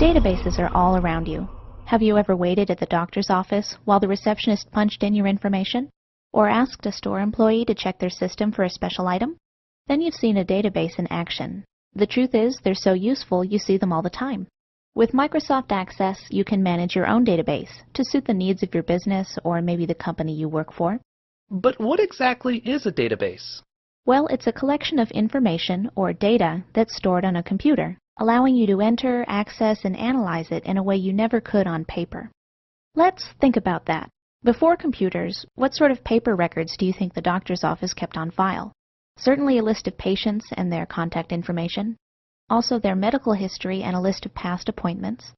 Databases are all around you. Have you ever waited at the doctor's office while the receptionist punched in your information? Or asked a store employee to check their system for a special item? Then you've seen a database in action. The truth is, they're so useful you see them all the time. With Microsoft Access, you can manage your own database to suit the needs of your business or maybe the company you work for. But what exactly is a database? Well, it's a collection of information or data that's stored on a computer, allowing you to enter, access, and analyze it in a way you never could on paper. Let's think about that. Before computers, what sort of paper records do you think the doctor's office kept on file? Certainly a list of patients and their contact information, also their medical history and a list of past appointments.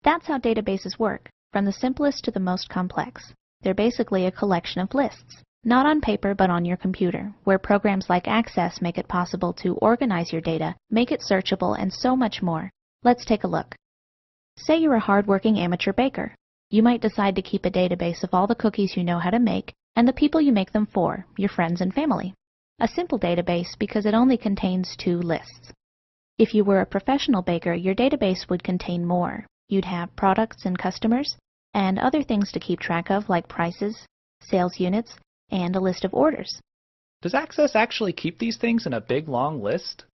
That's how databases work, from the simplest to the most complex. They're basically a collection of lists. Not on paper, but on your computer, where programs like Access make it possible to organize your data, make it searchable, and so much more. Let's take a look. Say you're a hard-working amateur baker. You might decide to keep a database of all the cookies you know how to make and the people you make them for, your friends and family. A simple database because it only contains 2 lists. If you were a professional baker, your database would contain more. You'd have products and customers, and other things to keep track of like prices, sales units, and a list of orders. Does Access actually keep these things in a big long list?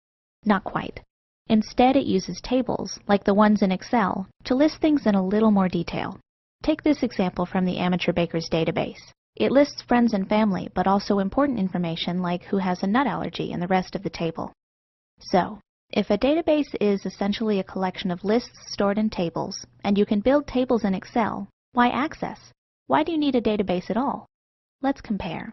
Not quite. Instead, it uses tables, like the ones in Excel, to list things in a little more detail. Take this example from the Amateur Baker's database. It lists friends and family, but also important information like who has a nut allergy and the rest of the table. So, if a database is essentially a collection of lists stored in tables, and you can build tables in Excel, why Access? Why do you need a database at all? Let's compare.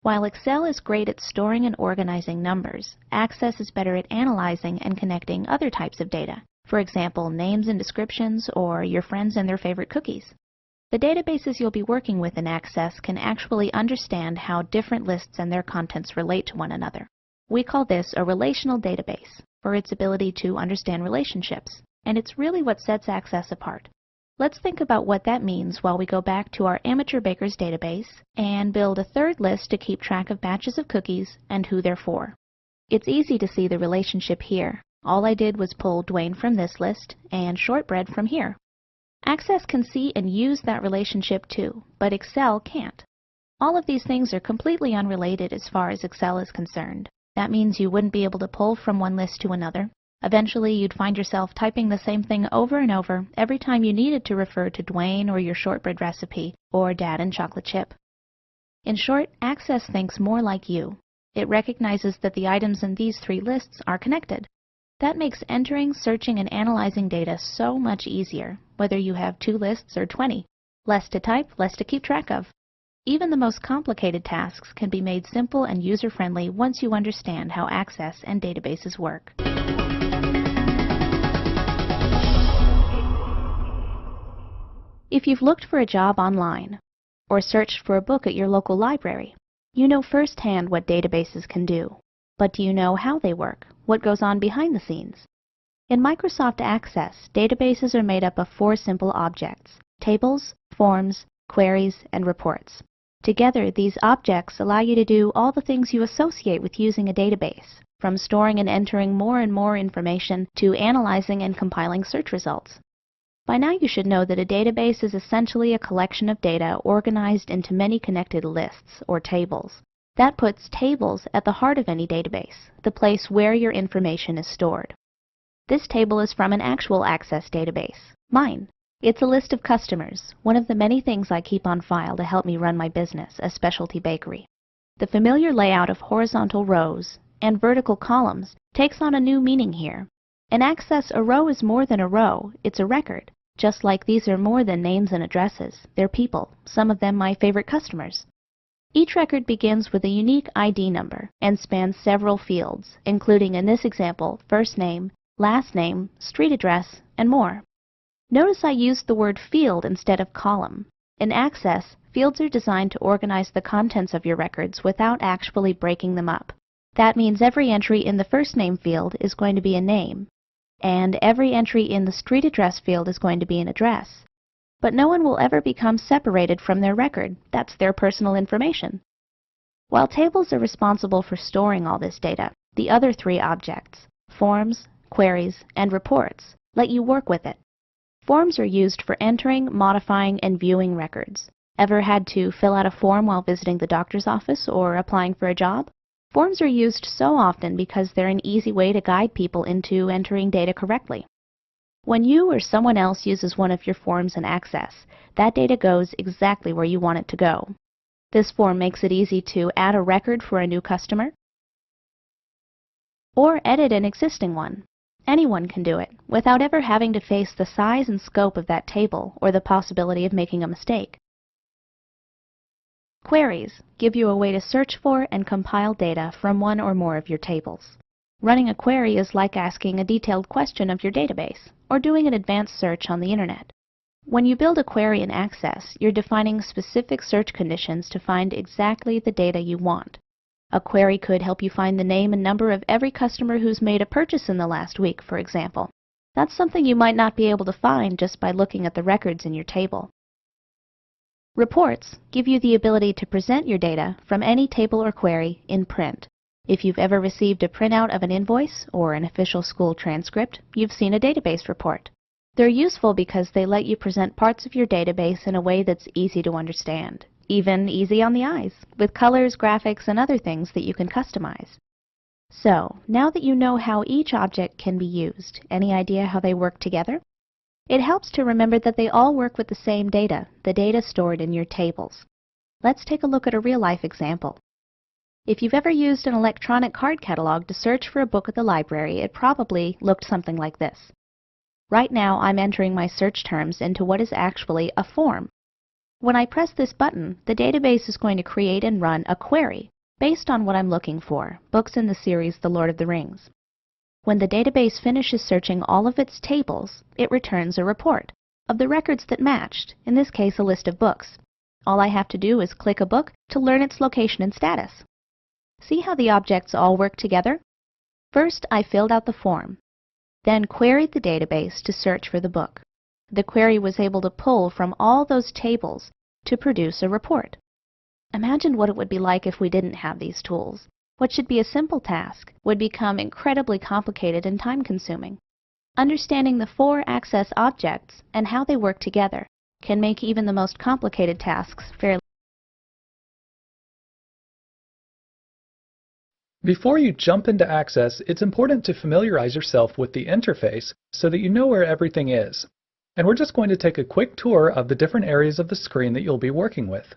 While Excel is great at storing and organizing numbers, Access is better at analyzing and connecting other types of data. For example, names and descriptions, or your friends and their favorite cookies. The databases you'll be working with in Access can actually understand how different lists and their contents relate to one another. We call this a relational database for its ability to understand relationships, and it's really what sets Access apart. Let's think about what that means while we go back to our Amateur Baker's database and build a third list to keep track of batches of cookies and who they're for. It's easy to see the relationship here. All I did was pull Dwayne from this list and Shortbread from here. Access can see and use that relationship too, but Excel can't. All of these things are completely unrelated as far as Excel is concerned. That means you wouldn't be able to pull from one list to another. Eventually, you'd find yourself typing the same thing over and over every time you needed to refer to Dwayne or your shortbread recipe or Dad and chocolate chip. In short, Access thinks more like you. It recognizes that the items in these 3 lists are connected. That makes entering, searching, and analyzing data so much easier, whether you have 2 lists or 20. Less to type, less to keep track of. Even the most complicated tasks can be made simple and user-friendly once you understand how Access and databases work. If you've looked for a job online, or searched for a book at your local library, you know firsthand what databases can do. But do you know how they work? What goes on behind the scenes? In Microsoft Access, databases are made up of 4 simple objects: tables, forms, queries, and reports. Together, these objects allow you to do all the things you associate with using a database, from storing and entering more and more information to analyzing and compiling search results. By now you should know that a database is essentially a collection of data organized into many connected lists, or tables. That puts tables at the heart of any database, the place where your information is stored. This table is from an actual Access database, mine. It's a list of customers, one of the many things I keep on file to help me run my business, a specialty bakery. The familiar layout of horizontal rows and vertical columns takes on a new meaning here. In Access, a row is more than a row, it's a record. Just like these are more than names and addresses, they're people, some of them my favorite customers. Each record begins with a unique ID number and spans several fields, including in this example, first name, last name, street address, and more. Notice I used the word field instead of column. In Access, fields are designed to organize the contents of your records without actually breaking them up. That means every entry in the first name field is going to be a name, and every entry in the street address field is going to be an address. But no one will ever become separated from their record. That's their personal information. While tables are responsible for storing all this data, the other 3 objects, forms, queries, and reports, let you work with it. Forms are used for entering, modifying, and viewing records. Ever had to fill out a form while visiting the doctor's office or applying for a job? Forms are used so often because they're an easy way to guide people into entering data correctly. When you or someone else uses one of your forms in Access, that data goes exactly where you want it to go. This form makes it easy to add a record for a new customer or edit an existing one. Anyone can do it without ever having to face the size and scope of that table or the possibility of making a mistake. Queries give you a way to search for and compile data from one or more of your tables. Running a query is like asking a detailed question of your database or doing an advanced search on the Internet. When you build a query in Access, you're defining specific search conditions to find exactly the data you want. A query could help you find the name and number of every customer who's made a purchase in the last week, for example. That's something you might not be able to find just by looking at the records in your table. Reports give you the ability to present your data from any table or query in print. If you've ever received a printout of an invoice or an official school transcript, you've seen a database report. They're useful because they let you present parts of your database in a way that's easy to understand, even easy on the eyes, with colors, graphics, and other things that you can customize. So, now that you know how each object can be used, any idea how they work together? It helps to remember that they all work with the same data, the data stored in your tables. Let's take a look at a real-life example. If you've ever used an electronic card catalog to search for a book at the library, it probably looked something like this. Right now, I'm entering my search terms into what is actually a form. When I press this button, the database is going to create and run a query based on what I'm looking for, books in the series The Lord of the Rings. When the database finishes searching all of its tables, it returns a report of the records that matched, in this case a list of books. All I have to do is click a book to learn its location and status. See how the objects all work together? First, I filled out the form, then queried the database to search for the book. The query was able to pull from all those tables to produce a report. Imagine what it would be like if we didn't have these tools. What should be a simple task would become incredibly complicated and time-consuming. Understanding the 4 Access objects and how they work together can make even the most complicated tasks fairly. Before you jump into Access, it's important to familiarize yourself with the interface so that you know where everything is. And we're just going to take a quick tour of the different areas of the screen that you'll be working with.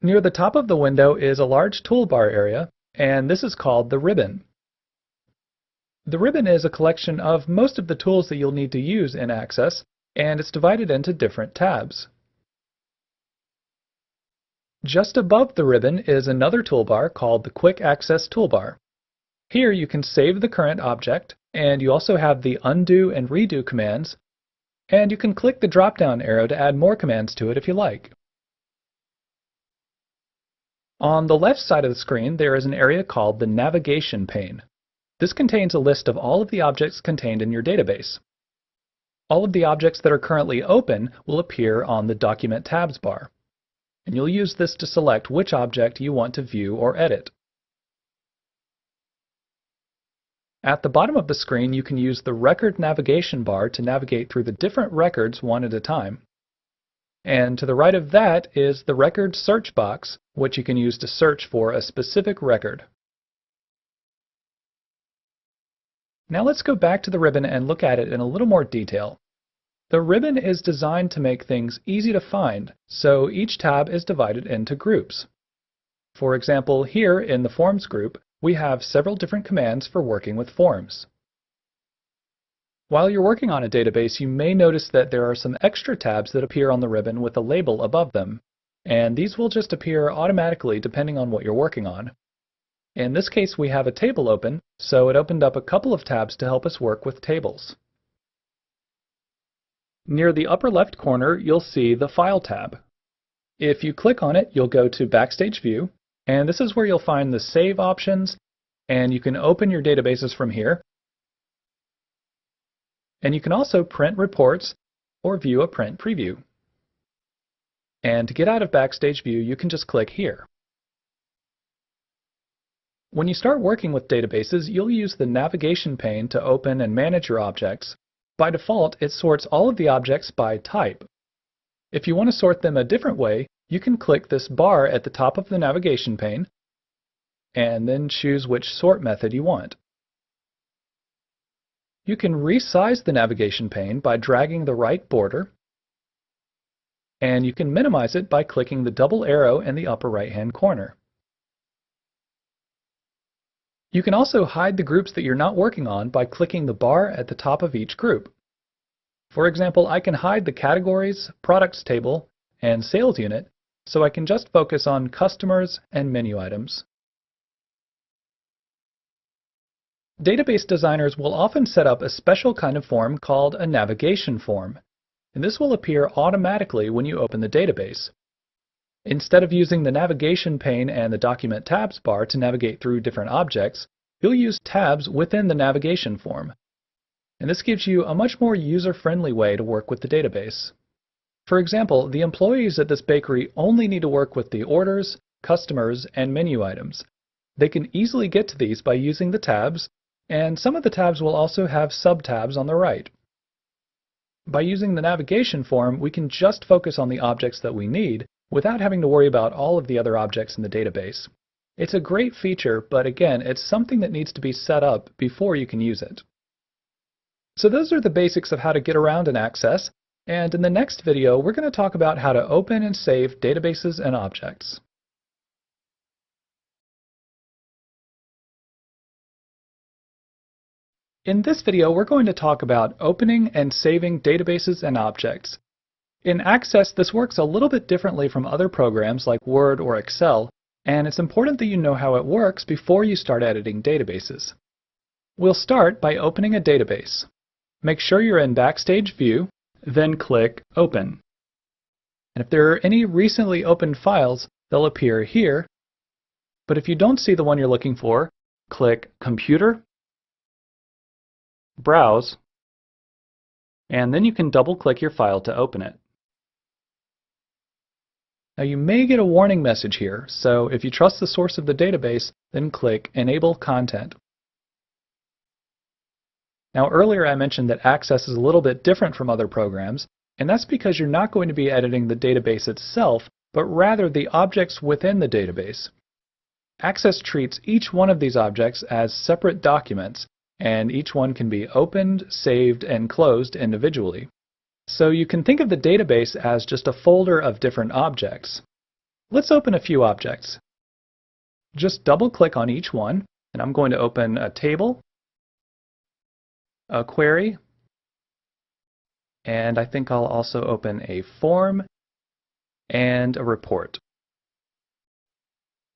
Near the top of the window is a large toolbar area, and this is called the ribbon. The ribbon is a collection of most of the tools that you'll need to use in Access, and it's divided into different tabs. Just above the ribbon is another toolbar called the Quick Access Toolbar. Here you can save the current object, and you also have the undo and redo commands, and you can click the drop-down arrow to add more commands to it if you like. On the left side of the screen, there is an area called the Navigation pane. This contains a list of all of the objects contained in your database. All of the objects that are currently open will appear on the Document Tabs bar, and you'll use this to select which object you want to view or edit. At the bottom of the screen, you can use the Record Navigation bar to navigate through the different records one at a time. And to the right of that is the Record Search box, which you can use to search for a specific record. Now let's go back to the ribbon and look at it in a little more detail. The ribbon is designed to make things easy to find, so each tab is divided into groups. For example, here in the Forms group, we have several different commands for working with forms. While you're working on a database, you may notice that there are some extra tabs that appear on the ribbon with a label above them, and these will just appear automatically depending on what you're working on. In this case, we have a table open, so it opened up a couple of tabs to help us work with tables. Near the upper left corner, you'll see the File tab. If you click on it, you'll go to Backstage View, and this is where you'll find the Save options, and you can open your databases from here. And you can also print reports or view a print preview. And to get out of Backstage View, you can just click here. When you start working with databases, you'll use the Navigation pane to open and manage your objects, By default, it sorts all of the objects by type. If you want to sort them a different way, you can click this bar at the top of the navigation pane and then choose which sort method you want. You can resize the navigation pane by dragging the right border, and you can minimize it by clicking the double arrow in the upper right-hand corner. You can also hide the groups that you're not working on by clicking the bar at the top of each group. For example, I can hide the categories, products table, and sales unit, so I can just focus on customers and menu items. Database designers will often set up a special kind of form called a navigation form, and this will appear automatically when you open the database. Instead of using the navigation pane and the document tabs bar to navigate through different objects, you'll use tabs within the navigation form. And this gives you a much more user-friendly way to work with the database. For example, the employees at this bakery only need to work with the orders, customers, and menu items. They can easily get to these by using the tabs, and some of the tabs will also have sub-tabs on the right. By using the navigation form, we can just focus on the objects that we need without having to worry about all of the other objects in the database. It's a great feature, but again, it's something that needs to be set up before you can use it. So those are the basics of how to get around in Access, and in the next video, we're going to talk about how to open and save databases and objects. In this video, we're going to talk about opening and saving databases and objects. In Access, this works a little bit differently from other programs like Word or Excel, and it's important that you know how it works before you start editing databases. We'll start by opening a database. Make sure you're in Backstage View, then click Open. And if there are any recently opened files, they'll appear here. But if you don't see the one you're looking for, click Computer, Browse, and then you can double-click your file to open it. Now you may get a warning message here, so if you trust the source of the database, then click Enable Content. Now earlier I mentioned that Access is a little bit different from other programs, and that's because you're not going to be editing the database itself, but rather the objects within the database. Access treats each one of these objects as separate documents, and each one can be opened, saved, and closed individually. So you can think of the database as just a folder of different objects. Let's open a few objects. Just double-click on each one, and I'm going to open a table, a query, and I think I'll also open a form and a report.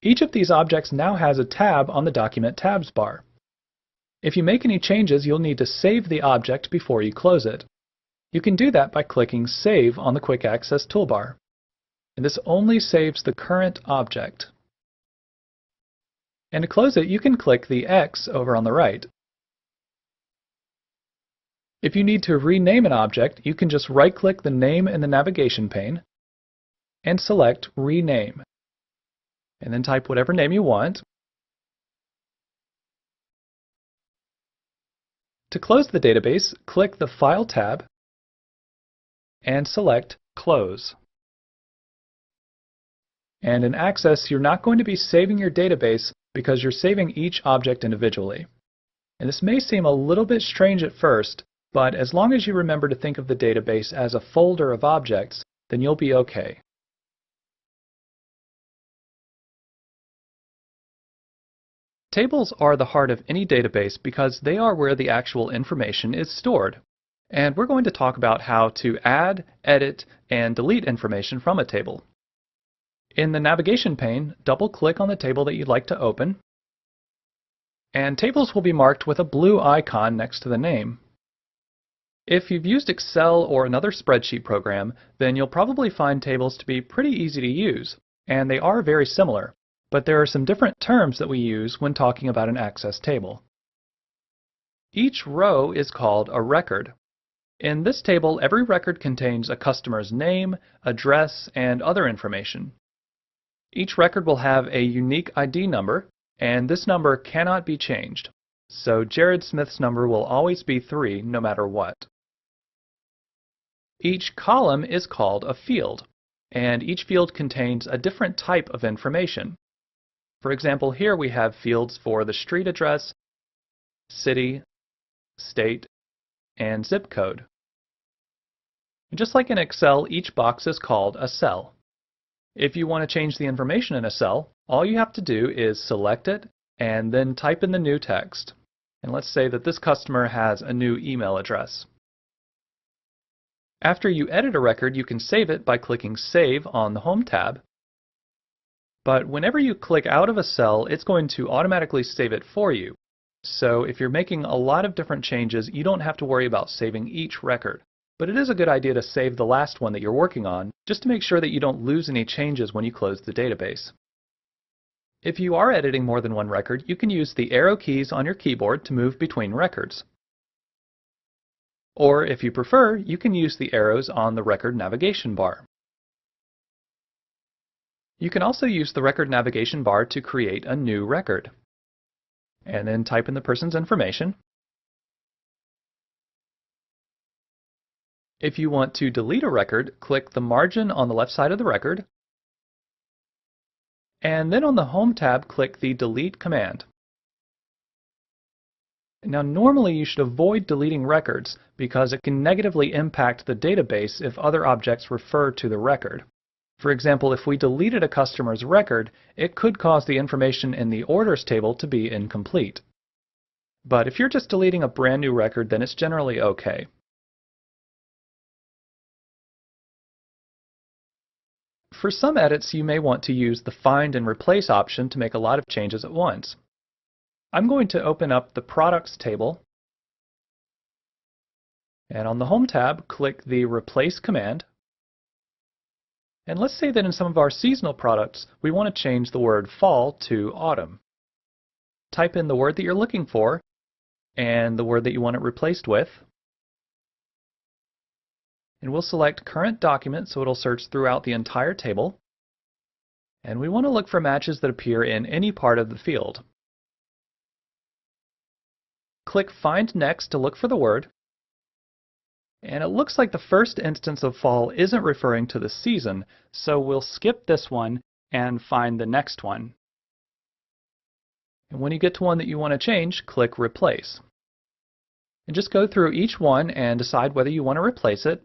Each of these objects now has a tab on the Document Tabs bar. If you make any changes, you'll need to save the object before you close it. You can do that by clicking Save on the Quick Access toolbar. And this only saves the current object. And to close it, you can click the X over on the right. If you need to rename an object, you can just right-click the name in the navigation pane and select Rename. And then type whatever name you want. To close the database, click the File tab and select Close. And in Access, you're not going to be saving your database because you're saving each object individually. And this may seem a little bit strange at first, but as long as you remember to think of the database as a folder of objects, then you'll be okay. Tables are the heart of any database because they are where the actual information is stored. And we're going to talk about how to add, edit, and delete information from a table. In the navigation pane, double-click on the table that you'd like to open, and tables will be marked with a blue icon next to the name. If you've used Excel or another spreadsheet program, then you'll probably find tables to be pretty easy to use, and they are very similar, but there are some different terms that we use when talking about an Access table. Each row is called a record. In this table, every record contains a customer's name, address, and other information. Each record will have a unique ID number, and this number cannot be changed. So Jared Smith's number will always be 3 no matter what. Each column is called a field, and each field contains a different type of information. For example, here we have fields for the street address, city, state, and zip code. Just like in Excel, each box is called a cell. If you want to change the information in a cell, all you have to do is select it and then type in the new text. And let's say that this customer has a new email address. After you edit a record, you can save it by clicking Save on the Home tab. But whenever you click out of a cell, it's going to automatically save it for you. So if you're making a lot of different changes, you don't have to worry about saving each record. But it is a good idea to save the last one that you're working on, just to make sure that you don't lose any changes when you close the database. If you are editing more than one record, you can use the arrow keys on your keyboard to move between records. Or if you prefer, you can use the arrows on the record navigation bar. You can also use the record navigation bar to create a new record. And then type in the person's information. If you want to delete a record, click the margin on the left side of the record. And then on the Home tab, click the Delete command. Now, normally you should avoid deleting records because it can negatively impact the database if other objects refer to the record. For example, if we deleted a customer's record, it could cause the information in the orders table to be incomplete. But if you're just deleting a brand new record, then it's generally okay. For some edits, you may want to use the Find and Replace option to make a lot of changes at once. I'm going to open up the Products table, and on the Home tab, click the Replace command. And let's say that in some of our seasonal products, we want to change the word fall to autumn. Type in the word that you're looking for and the word that you want it replaced with. And we'll select Current Document so it'll search throughout the entire table. And we want to look for matches that appear in any part of the field. Click Find Next to look for the word. And it looks like the first instance of fall isn't referring to the season, so we'll skip this one and find the next one. And when you get to one that you want to change, click Replace. And just go through each one and decide whether you want to replace it.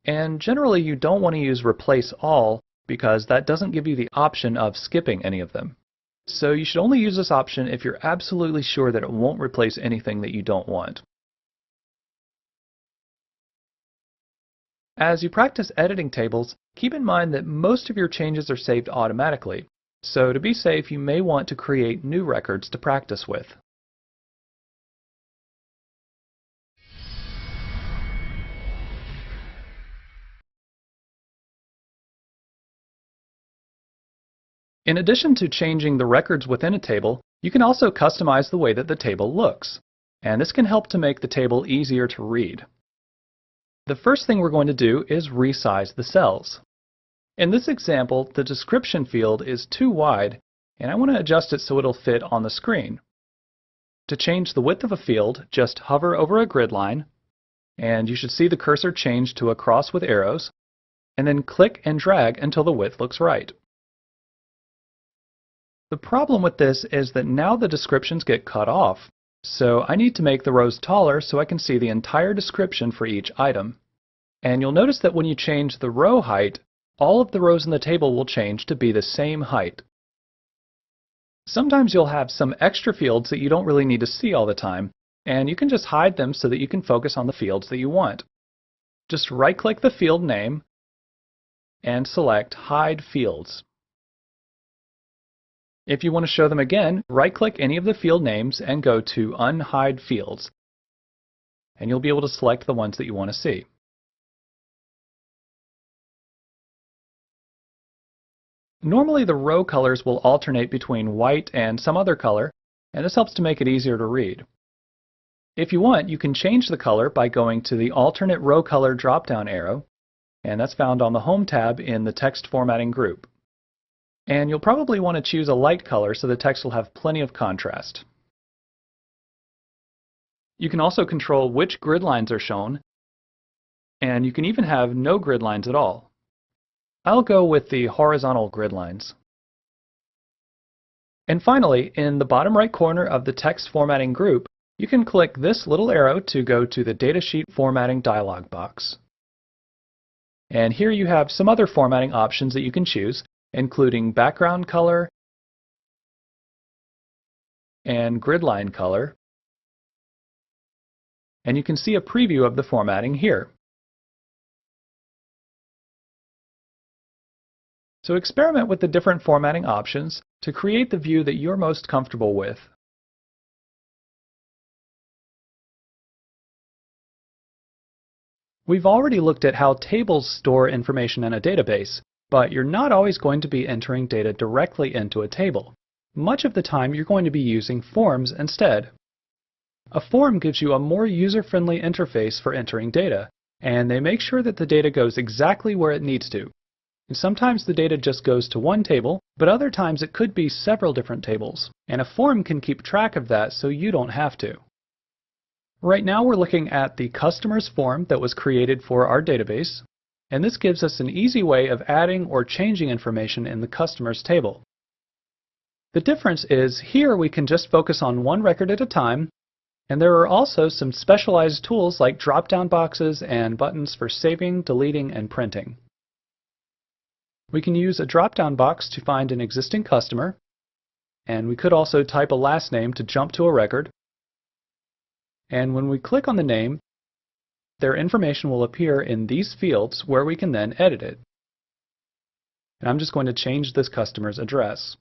And generally you don't want to use Replace All because that doesn't give you the option of skipping any of them. So you should only use this option if you're absolutely sure that it won't replace anything that you don't want. As you practice editing tables, keep in mind that most of your changes are saved automatically, so to be safe you may want to create new records to practice with. In addition to changing the records within a table, you can also customize the way that the table looks, and this can help to make the table easier to read. The first thing we're going to do is resize the cells. In this example, the description field is too wide, and I want to adjust it so it'll fit on the screen. To change the width of a field, just hover over a grid line, and you should see the cursor change to a cross with arrows, and then click and drag until the width looks right. The problem with this is that now the descriptions get cut off, so I need to make the rows taller so I can see the entire description for each item. And you'll notice that when you change the row height, all of the rows in the table will change to be the same height. Sometimes you'll have some extra fields that you don't really need to see all the time, and you can just hide them so that you can focus on the fields that you want. Just right-click the field name and select Hide Fields. If you want to show them again, right-click any of the field names and go to Unhide Fields, and you'll be able to select the ones that you want to see. Normally the row colors will alternate between white and some other color, and this helps to make it easier to read. If you want, you can change the color by going to the Alternate Row Color drop-down arrow, and that's found on the Home tab in the Text Formatting group. And you'll probably want to choose a light color so the text will have plenty of contrast. You can also control which grid lines are shown, and you can even have no grid lines at all. I'll go with the horizontal grid lines. And finally, in the bottom right corner of the text formatting group, you can click this little arrow to go to the Datasheet Formatting dialog box. And here you have some other formatting options that you can choose, including background color and grid line color. And you can see a preview of the formatting here. So experiment with the different formatting options to create the view that you're most comfortable with. We've already looked at how tables store information in a database, but you're not always going to be entering data directly into a table. Much of the time you're going to be using forms instead. A form gives you a more user-friendly interface for entering data, and they make sure that the data goes exactly where it needs to. And sometimes the data just goes to one table, but other times it could be several different tables, and a form can keep track of that so you don't have to. Right now we're looking at the customers form that was created for our database, and this gives us an easy way of adding or changing information in the customers table. The difference is here we can just focus on one record at a time, and there are also some specialized tools like drop-down boxes and buttons for saving, deleting, and printing. We can use a drop-down box to find an existing customer, and we could also type a last name to jump to a record. And when we click on the name, their information will appear in these fields where we can then edit it. And I'm just going to change this customer's address.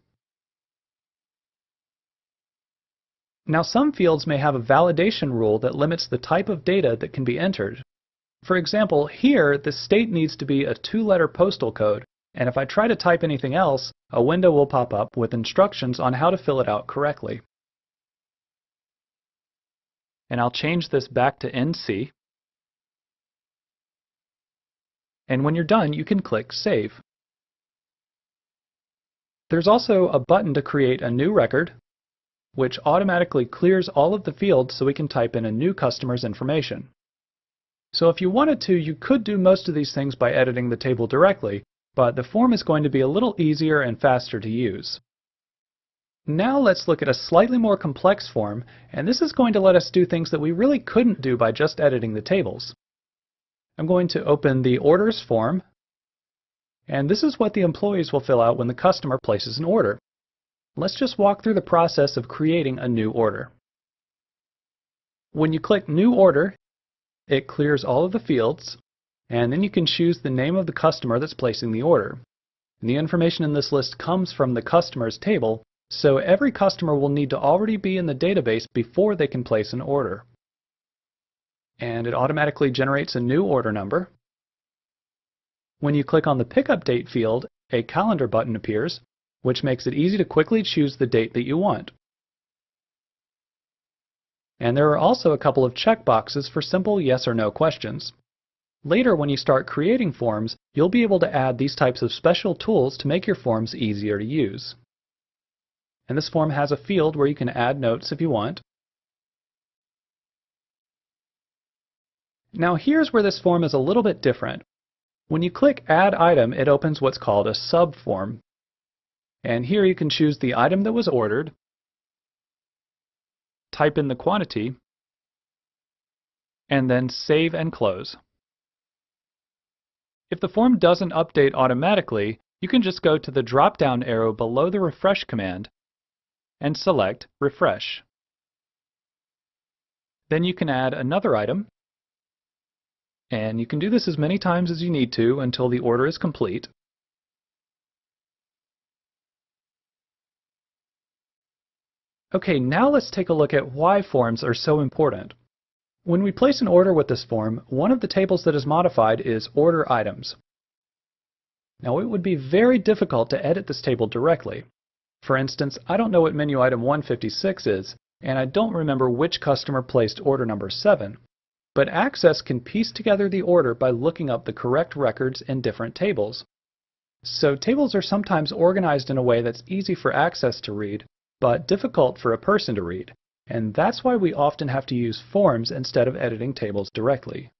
Now some fields may have a validation rule that limits the type of data that can be entered. For example, here the state needs to be a 2-letter postal code, and if I try to type anything else, a window will pop up with instructions on how to fill it out correctly. And I'll change this back to NC. And when you're done, you can click Save. There's also a button to create a new record, which automatically clears all of the fields so we can type in a new customer's information. So if you wanted to, you could do most of these things by editing the table directly, but the form is going to be a little easier and faster to use. Now let's look at a slightly more complex form, and this is going to let us do things that we really couldn't do by just editing the tables. I'm going to open the Orders form, and this is what the employees will fill out when the customer places an order. Let's just walk through the process of creating a new order. When you click New Order, it clears all of the fields, and then you can choose the name of the customer that's placing the order. And the information in this list comes from the customers table, so every customer will need to already be in the database before they can place an order. And it automatically generates a new order number. When you click on the Pickup Date field, a calendar button appears, which makes it easy to quickly choose the date that you want. And there are also a couple of checkboxes for simple yes or no questions. Later, when you start creating forms, you'll be able to add these types of special tools to make your forms easier to use. And this form has a field where you can add notes if you want. Now here's where this form is a little bit different. When you click Add Item, it opens what's called a subform. And here you can choose the item that was ordered, type in the quantity, and then save and close. If the form doesn't update automatically, you can just go to the drop-down arrow below the Refresh command and select Refresh. Then you can add another item, and you can do this as many times as you need to until the order is complete. Okay, now let's take a look at why forms are so important. When we place an order with this form, one of the tables that is modified is Order Items. Now it would be very difficult to edit this table directly. For instance, I don't know what menu item 156 is, and I don't remember which customer placed order number 7. But Access can piece together the order by looking up the correct records in different tables. So tables are sometimes organized in a way that's easy for Access to read, but difficult for a person to read. And that's why we often have to use forms instead of editing tables directly.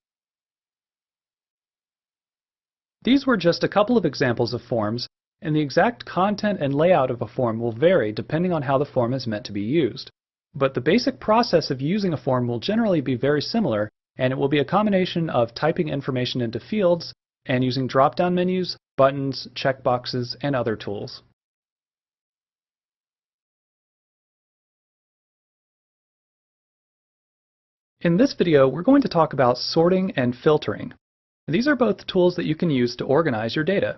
These were just a couple of examples of forms, and the exact content and layout of a form will vary depending on how the form is meant to be used. But the basic process of using a form will generally be very similar, and it will be a combination of typing information into fields and using drop-down menus, buttons, checkboxes, and other tools. In this video, we're going to talk about sorting and filtering. These are both tools that you can use to organize your data.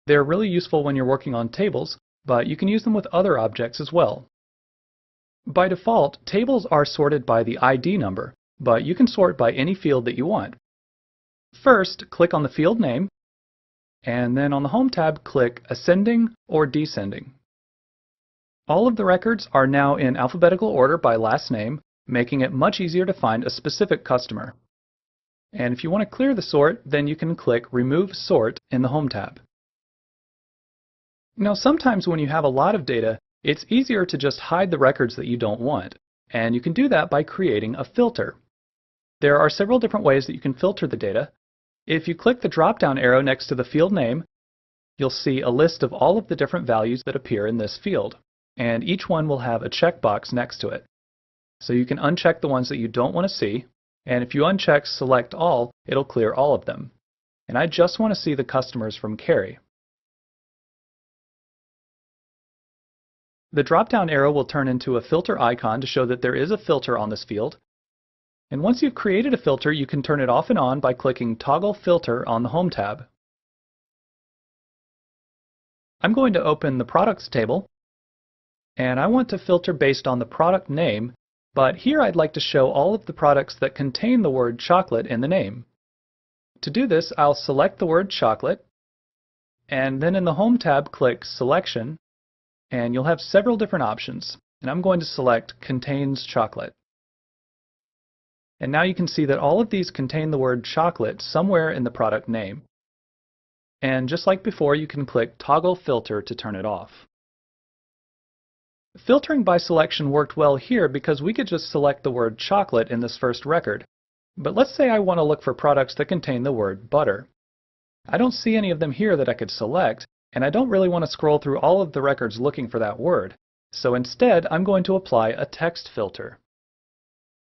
They're really useful when you're working on tables, but you can use them with other objects as well. By default, tables are sorted by the ID number, but you can sort by any field that you want. First, click on the field name, and then on the Home tab, click Ascending or Descending. All of the records are now in alphabetical order by last name, making it much easier to find a specific customer. And if you want to clear the sort, then you can click Remove Sort in the Home tab. Now, sometimes when you have a lot of data, it's easier to just hide the records that you don't want, and you can do that by creating a filter. There are several different ways that you can filter the data. If you click the drop-down arrow next to the field name, you'll see a list of all of the different values that appear in this field, and each one will have a checkbox next to it. So you can uncheck the ones that you don't want to see, and if you uncheck Select All, it'll clear all of them. And I just want to see the customers from Carrie. The drop-down arrow will turn into a filter icon to show that there is a filter on this field. And once you've created a filter, you can turn it off and on by clicking Toggle Filter on the Home tab. I'm going to open the Products table, and I want to filter based on the product name, but here I'd like to show all of the products that contain the word chocolate in the name. To do this, I'll select the word chocolate, and then in the Home tab, click Selection, and you'll have several different options, and I'm going to select Contains Chocolate. And now you can see that all of these contain the word chocolate somewhere in the product name. And just like before, you can click Toggle Filter to turn it off. Filtering by selection worked well here because we could just select the word chocolate in this first record. But let's say I want to look for products that contain the word butter. I don't see any of them here that I could select, and I don't really want to scroll through all of the records looking for that word. So instead, I'm going to apply a text filter.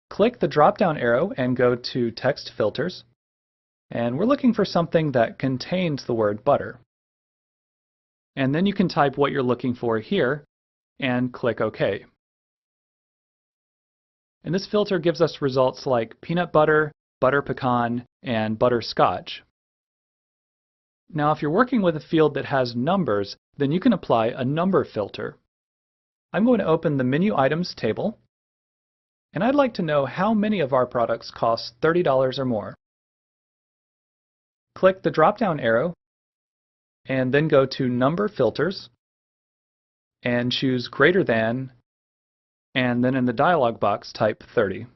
Click the drop-down arrow and go to Text Filters, and we're looking for something that contains the word butter. And then you can type what you're looking for here, and click OK. And this filter gives us results like peanut butter, butter pecan, and butterscotch. Now, if you're working with a field that has numbers, then you can apply a number filter. I'm going to open the Menu Items table, and I'd like to know how many of our products cost $30 or more. Click the drop-down arrow, and then go to Number Filters, and choose Greater Than, and then in the dialog box type 30.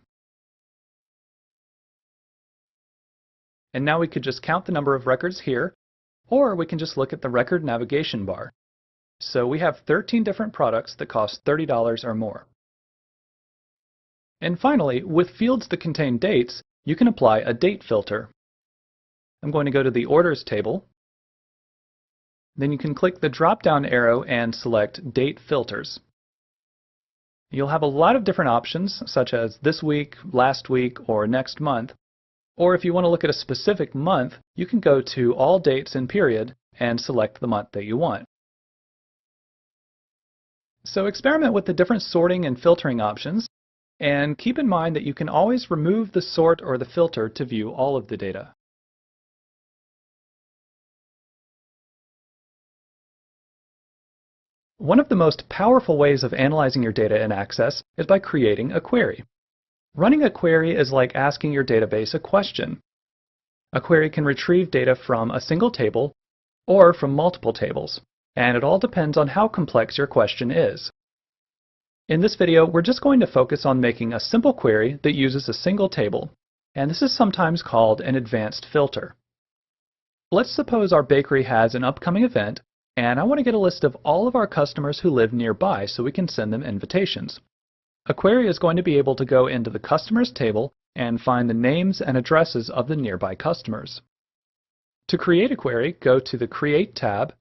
And now we could just count the number of records here, or we can just look at the record navigation bar. So we have 13 different products that cost $30 or more. And finally, with fields that contain dates, you can apply a date filter. I'm going to go to the Orders table. Then you can click the drop-down arrow and select Date Filters. You'll have a lot of different options, such as this week, last week, or next month. Or if you want to look at a specific month, you can go to All Dates and Period and select the month that you want. So experiment with the different sorting and filtering options, and keep in mind that you can always remove the sort or the filter to view all of the data. One of the most powerful ways of analyzing your data in Access is by creating a query. Running a query is like asking your database a question. A query can retrieve data from a single table or from multiple tables, and it all depends on how complex your question is. In this video, we're just going to focus on making a simple query that uses a single table, and this is sometimes called an advanced filter. Let's suppose our bakery has an upcoming event, and I want to get a list of all of our customers who live nearby so we can send them invitations. A query is going to be able to go into the customers table and find the names and addresses of the nearby customers. To create a query, go to the Create tab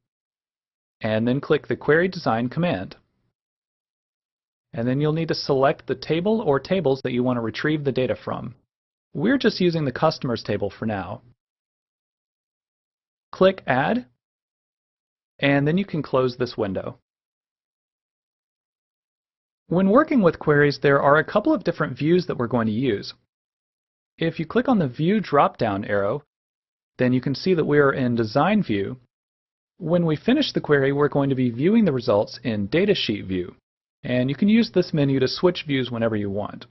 and then click the Query Design command. And then you'll need to select the table or tables that you want to retrieve the data from. We're just using the customers table for now. Click Add, and then you can close this window. When working with queries, there are a couple of different views that we're going to use. If you click on the View drop-down arrow, then you can see that we are in Design View. When we finish the query, we're going to be viewing the results in Datasheet View, and you can use this menu to switch views whenever you want.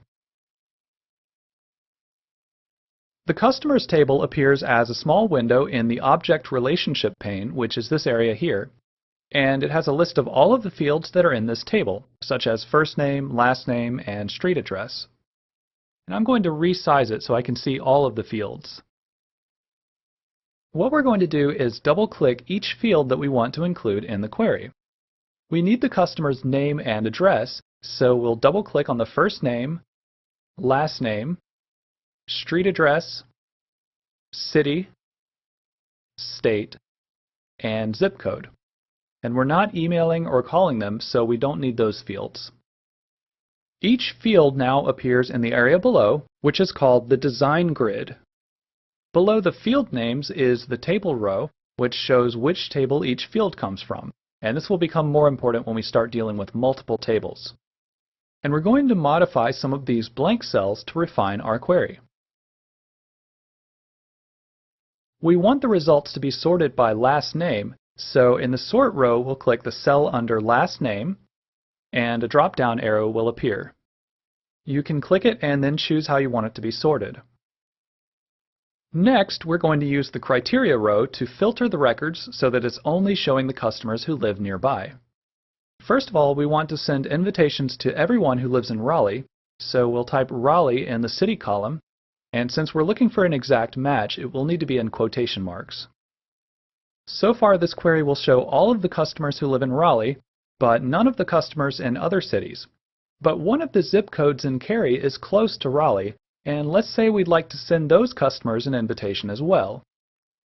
The Customers table appears as a small window in the Object Relationship pane, which is this area here, and it has a list of all of the fields that are in this table, such as first name, last name, and street address. And I'm going to resize it so I can see all of the fields. What we're going to do is double-click each field that we want to include in the query. We need the customer's name and address, so we'll double-click on the first name, last name, street address, city, state, and zip code. And we're not emailing or calling them, so we don't need those fields. Each field now appears in the area below, which is called the Design Grid. Below the field names is the table row, which shows which table each field comes from. And this will become more important when we start dealing with multiple tables. And we're going to modify some of these blank cells to refine our query. We want the results to be sorted by last name, so in the Sort row we'll click the cell under Last Name, and a drop-down arrow will appear. You can click it and then choose how you want it to be sorted. Next, we're going to use the Criteria row to filter the records so that it's only showing the customers who live nearby. First of all, we want to send invitations to everyone who lives in Raleigh, so we'll type Raleigh in the city column, and since we're looking for an exact match, it will need to be in quotation marks. So far, this query will show all of the customers who live in Raleigh, but none of the customers in other cities. But one of the zip codes in Cary is close to Raleigh, and let's say we'd like to send those customers an invitation as well.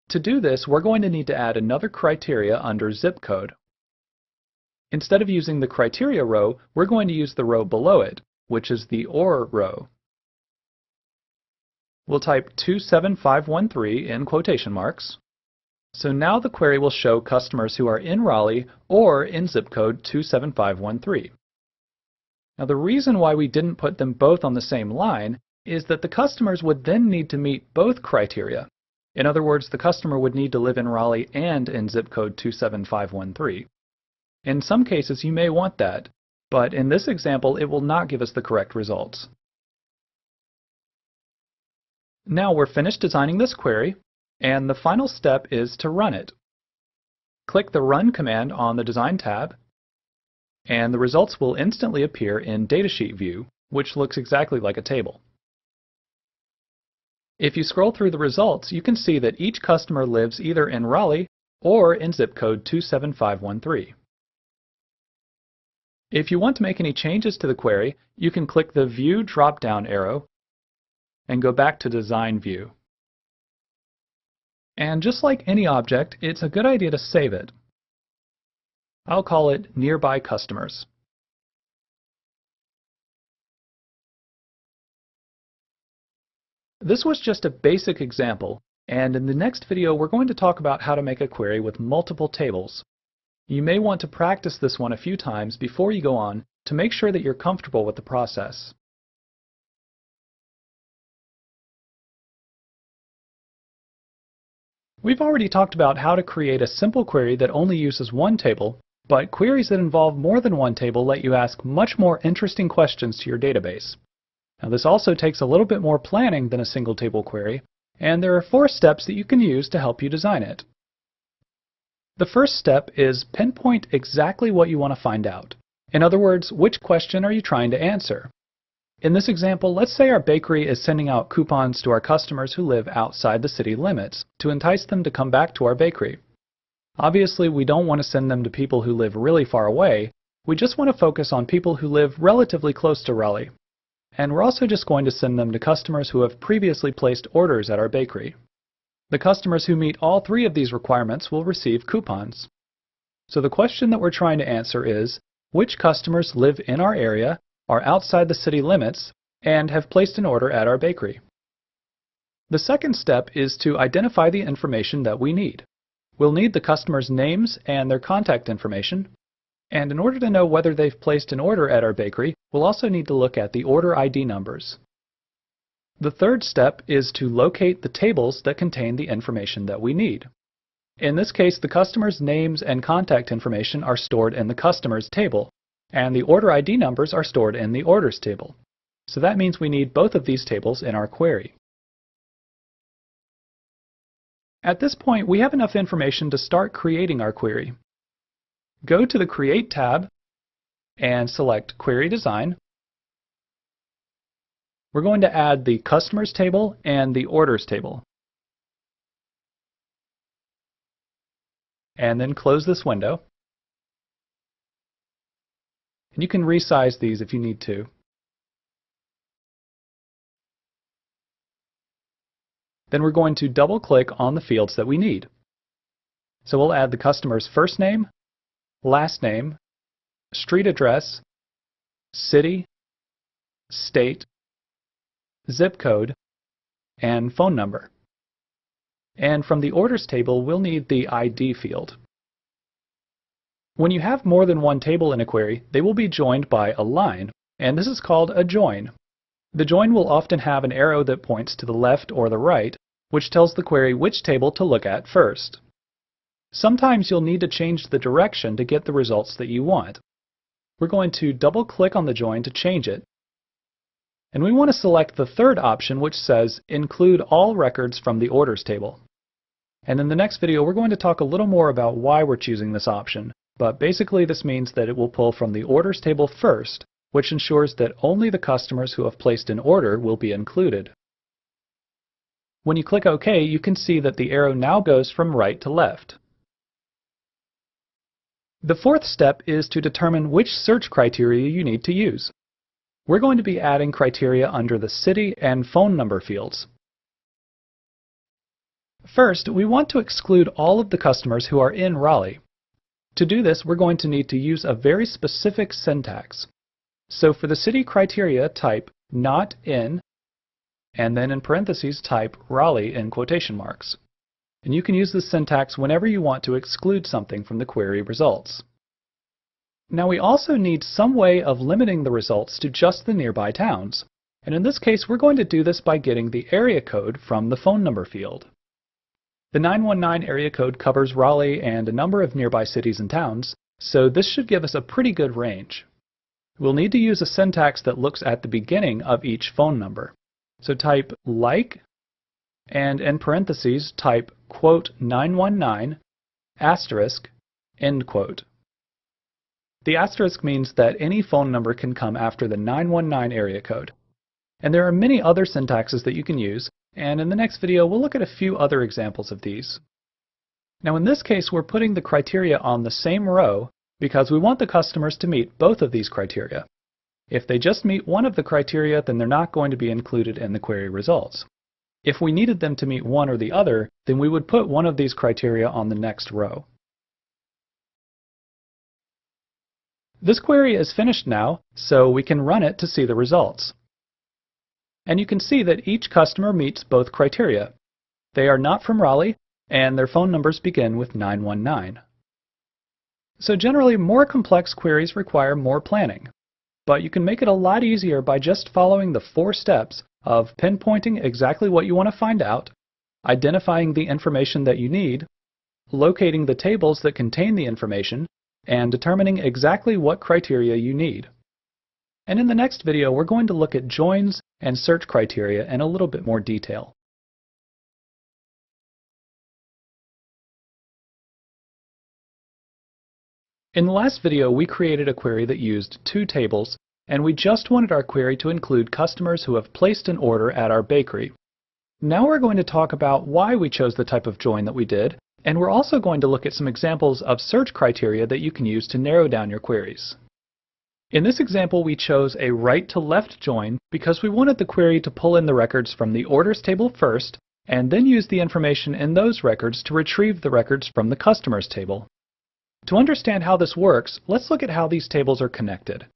To do this, we're going to need to add another criteria under zip code. Instead of using the criteria row, we're going to use the row below it, which is the OR row. We'll type 27513 in quotation marks. So now the query will show customers who are in Raleigh or in zip code 27513. Now the reason why we didn't put them both on the same line is that the customers would then need to meet both criteria. In other words, the customer would need to live in Raleigh and in zip code 27513. In some cases you may want that, but in this example it will not give us the correct results. Now we're finished designing this query, and the final step is to run it. Click the Run command on the Design tab, and the results will instantly appear in Datasheet View, which looks exactly like a table. If you scroll through the results, you can see that each customer lives either in Raleigh or in zip code 27513. If you want to make any changes to the query, you can click the View drop-down arrow and go back to Design View. And just like any object, it's a good idea to save it. I'll call it Nearby Customers. This was just a basic example, and in the next video we're going to talk about how to make a query with multiple tables. You may want to practice this one a few times before you go on to make sure that you're comfortable with the process. We've already talked about how to create a simple query that only uses one table, but queries that involve more than one table let you ask much more interesting questions to your database. Now this also takes a little bit more planning than a single table query, and there are 4 steps that you can use to help you design it. The first step is pinpoint exactly what you want to find out. In other words, which question are you trying to answer? In this example, let's say our bakery is sending out coupons to our customers who live outside the city limits to entice them to come back to our bakery. Obviously, we don't want to send them to people who live really far away, we just want to focus on people who live relatively close to Raleigh. And we're also just going to send them to customers who have previously placed orders at our bakery. The customers who meet all three of these requirements will receive coupons. So the question that we're trying to answer is, which customers live in our area, are outside the city limits, and have placed an order at our bakery? The second step is to identify the information that we need. We'll need the customers' names and their contact information, and in order to know whether they've placed an order at our bakery, we'll also need to look at the order ID numbers. The third step is to locate the tables that contain the information that we need. In this case, the customer's names and contact information are stored in the customers table, and the order ID numbers are stored in the orders table. So that means we need both of these tables in our query. At this point, we have enough information to start creating our query. Go to the Create tab and select Query Design. We're going to add the Customers table and the Orders table. And then close this window. And you can resize these if you need to. Then we're going to double-click on the fields that we need. So we'll add the customer's first name, last name, street address, city, state, zip code, and phone number. And from the orders table, we'll need the ID field. When you have more than one table in a query, they will be joined by a line, and this is called a join. The join will often have an arrow that points to the left or the right, which tells the query which table to look at first. Sometimes you'll need to change the direction to get the results that you want. We're going to double-click on the join to change it. And we want to select the third option, which says Include all records from the orders table. And in the next video, we're going to talk a little more about why we're choosing this option. But basically, this means that it will pull from the orders table first, which ensures that only the customers who have placed an order will be included. When you click OK, you can see that the arrow now goes from right to left. The fourth step is to determine which search criteria you need to use. We're going to be adding criteria under the city and phone number fields. First, we want to exclude all of the customers who are in Raleigh. To do this, we're going to need to use a very specific syntax. So for the city criteria, type not in, and then in parentheses type Raleigh in quotation marks. And you can use this syntax whenever you want to exclude something from the query results. Now we also need some way of limiting the results to just the nearby towns. And in this case, we're going to do this by getting the area code from the phone number field. The 919 area code covers Raleigh and a number of nearby cities and towns, so this should give us a pretty good range. We'll need to use a syntax that looks at the beginning of each phone number. So type like, and in parentheses type quote 919 asterisk end quote. The asterisk means that any phone number can come after the 919 area code. And there are many other syntaxes that you can use, and in the next video we'll look at a few other examples of these. Now in this case, we're putting the criteria on the same row because we want the customers to meet both of these criteria. If they just meet one of the criteria, then they're not going to be included in the query results. If we needed them to meet one or the other, then we would put one of these criteria on the next row. This query is finished now, so we can run it to see the results. And you can see that each customer meets both criteria. They are not from Raleigh, and their phone numbers begin with 919. So generally, more complex queries require more planning. But you can make it a lot easier by just following the 4 steps of pinpointing exactly what you want to find out, identifying the information that you need, locating the tables that contain the information, and determining exactly what criteria you need. And in the next video, we're going to look at joins and search criteria in a little bit more detail. In the last video, we created a query that used 2 tables, and we just wanted our query to include customers who have placed an order at our bakery. Now we're going to talk about why we chose the type of join that we did, and we're also going to look at some examples of search criteria that you can use to narrow down your queries. In this example, we chose a right-to-left join because we wanted the query to pull in the records from the orders table first, and then use the information in those records to retrieve the records from the customers table. To understand how this works, let's look at how these tables are connected.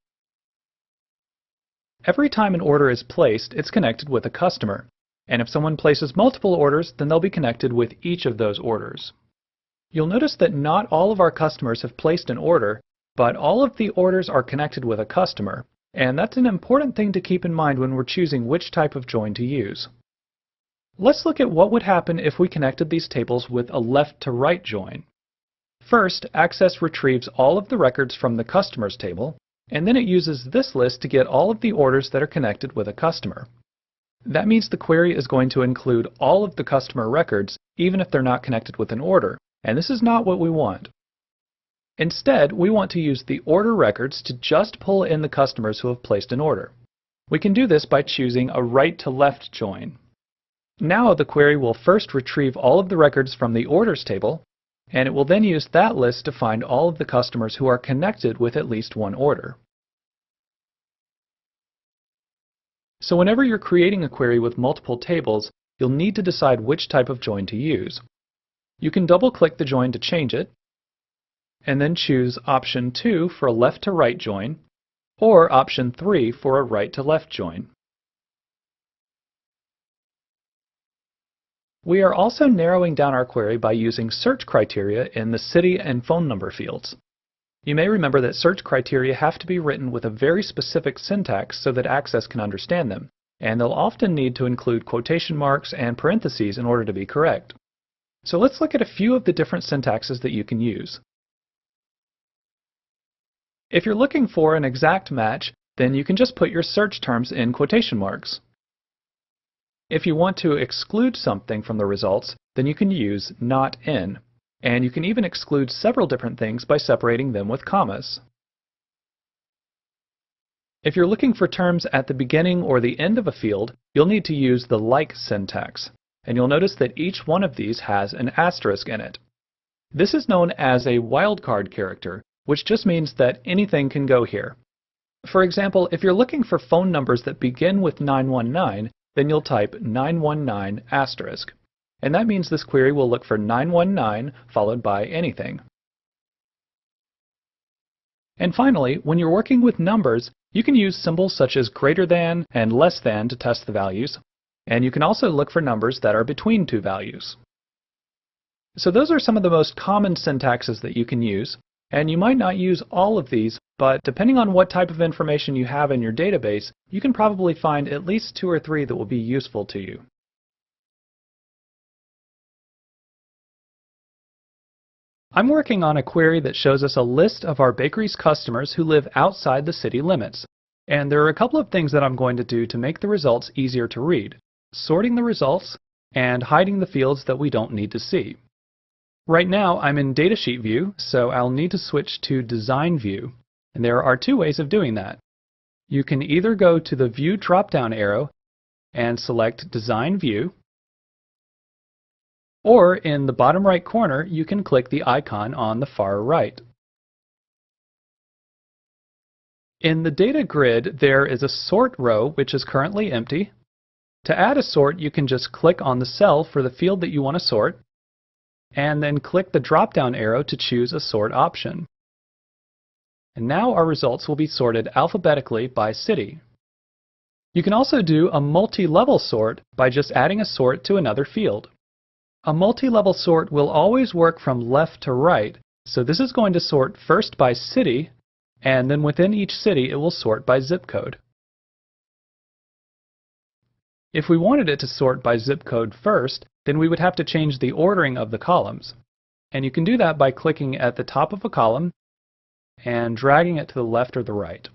Every time an order is placed, it's connected with a customer. And if someone places multiple orders, then they'll be connected with each of those orders. You'll notice that not all of our customers have placed an order, but all of the orders are connected with a customer, and that's an important thing to keep in mind when we're choosing which type of join to use. Let's look at what would happen if we connected these tables with a left-to-right join. First, Access retrieves all of the records from the customers table, and then it uses this list to get all of the orders that are connected with a customer. That means the query is going to include all of the customer records, even if they're not connected with an order, and this is not what we want. Instead, we want to use the order records to just pull in the customers who have placed an order. We can do this by choosing a right-to-left join. Now the query will first retrieve all of the records from the orders table, and it will then use that list to find all of the customers who are connected with at least one order. So whenever you're creating a query with multiple tables, you'll need to decide which type of join to use. You can double-click the join to change it, and then choose Option 2 for a left-to-right join, or Option 3 for a right-to-left join. We are also narrowing down our query by using search criteria in the city and phone number fields. You may remember that search criteria have to be written with a very specific syntax so that Access can understand them, and they'll often need to include quotation marks and parentheses in order to be correct. So let's look at a few of the different syntaxes that you can use. If you're looking for an exact match, then you can just put your search terms in quotation marks. If you want to exclude something from the results, then you can use not in, and you can even exclude several different things by separating them with commas. If you're looking for terms at the beginning or the end of a field, you'll need to use the like syntax, and you'll notice that each one of these has an asterisk in it. This is known as a wildcard character, which just means that anything can go here. For example, if you're looking for phone numbers that begin with 919, then you'll type 919 asterisk. And that means this query will look for 919 followed by anything. And finally, when you're working with numbers, you can use symbols such as greater than and less than to test the values. And you can also look for numbers that are between two values. So those are some of the most common syntaxes that you can use. And you might not use all of these, but depending on what type of information you have in your database, you can probably find at least 2 or 3 that will be useful to you. I'm working on a query that shows us a list of our bakery's customers who live outside the city limits. And there are a couple of things that I'm going to do to make the results easier to read: sorting the results and hiding the fields that we don't need to see. Right now I'm in Datasheet view, so I'll need to switch to Design view. And there are 2 ways of doing that. You can either go to the View drop-down arrow and select Design View, or in the bottom right corner you can click the icon on the far right. In the data grid there is a sort row which is currently empty. To add a sort, you can just click on the cell for the field that you want to sort, and then click the drop-down arrow to choose a sort option. And now our results will be sorted alphabetically by city. You can also do a multi-level sort by just adding a sort to another field. A multi-level sort will always work from left to right, so this is going to sort first by city, and then within each city it will sort by zip code. If we wanted it to sort by zip code first, then we would have to change the ordering of the columns. And you can do that by clicking at the top of a column and dragging it to the left or the right.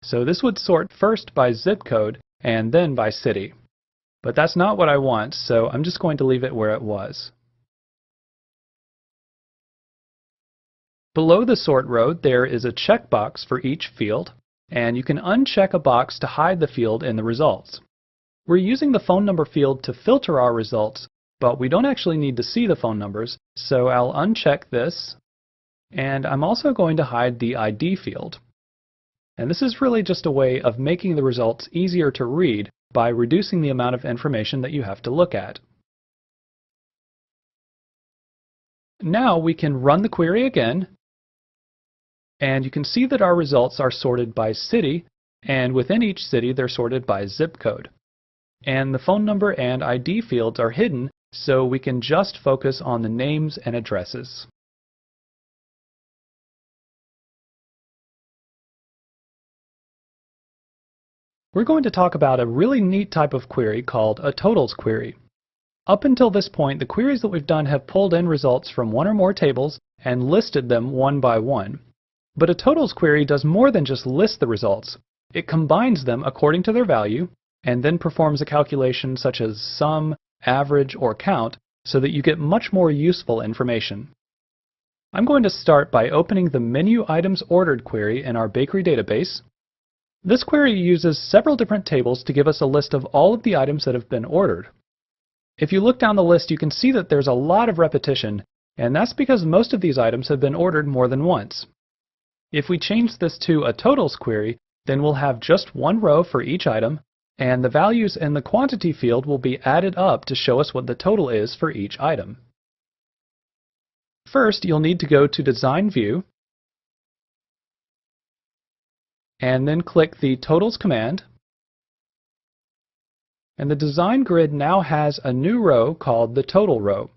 So this would sort first by zip code and then by city. But that's not what I want, so I'm just going to leave it where it was. Below the sort row, there is a checkbox for each field, and you can uncheck a box to hide the field in the results. We're using the phone number field to filter our results, but we don't actually need to see the phone numbers, so I'll uncheck this And I'm also going to hide the ID field. And this is really just a way of making the results easier to read by reducing the amount of information that you have to look at. Now we can run the query again, and you can see that our results are sorted by city, and within each city they're sorted by zip code. And the phone number and ID fields are hidden, so we can just focus on the names and addresses. We're going to talk about a really neat type of query called a totals query. Up until this point, the queries that we've done have pulled in results from one or more tables and listed them one by one. But a totals query does more than just list the results. It combines them according to their value and then performs a calculation such as sum, average, or count so that you get much more useful information. I'm going to start by opening the menu items ordered query in our bakery database. This query uses several different tables to give us a list of all of the items that have been ordered. If you look down the list, you can see that there's a lot of repetition, and that's because most of these items have been ordered more than once. If we change this to a totals query, then we'll have just one row for each item, and the values in the quantity field will be added up to show us what the total is for each item. First, you'll need to go to Design View, and then click the Totals command. And the design grid now has a new row called the Total row.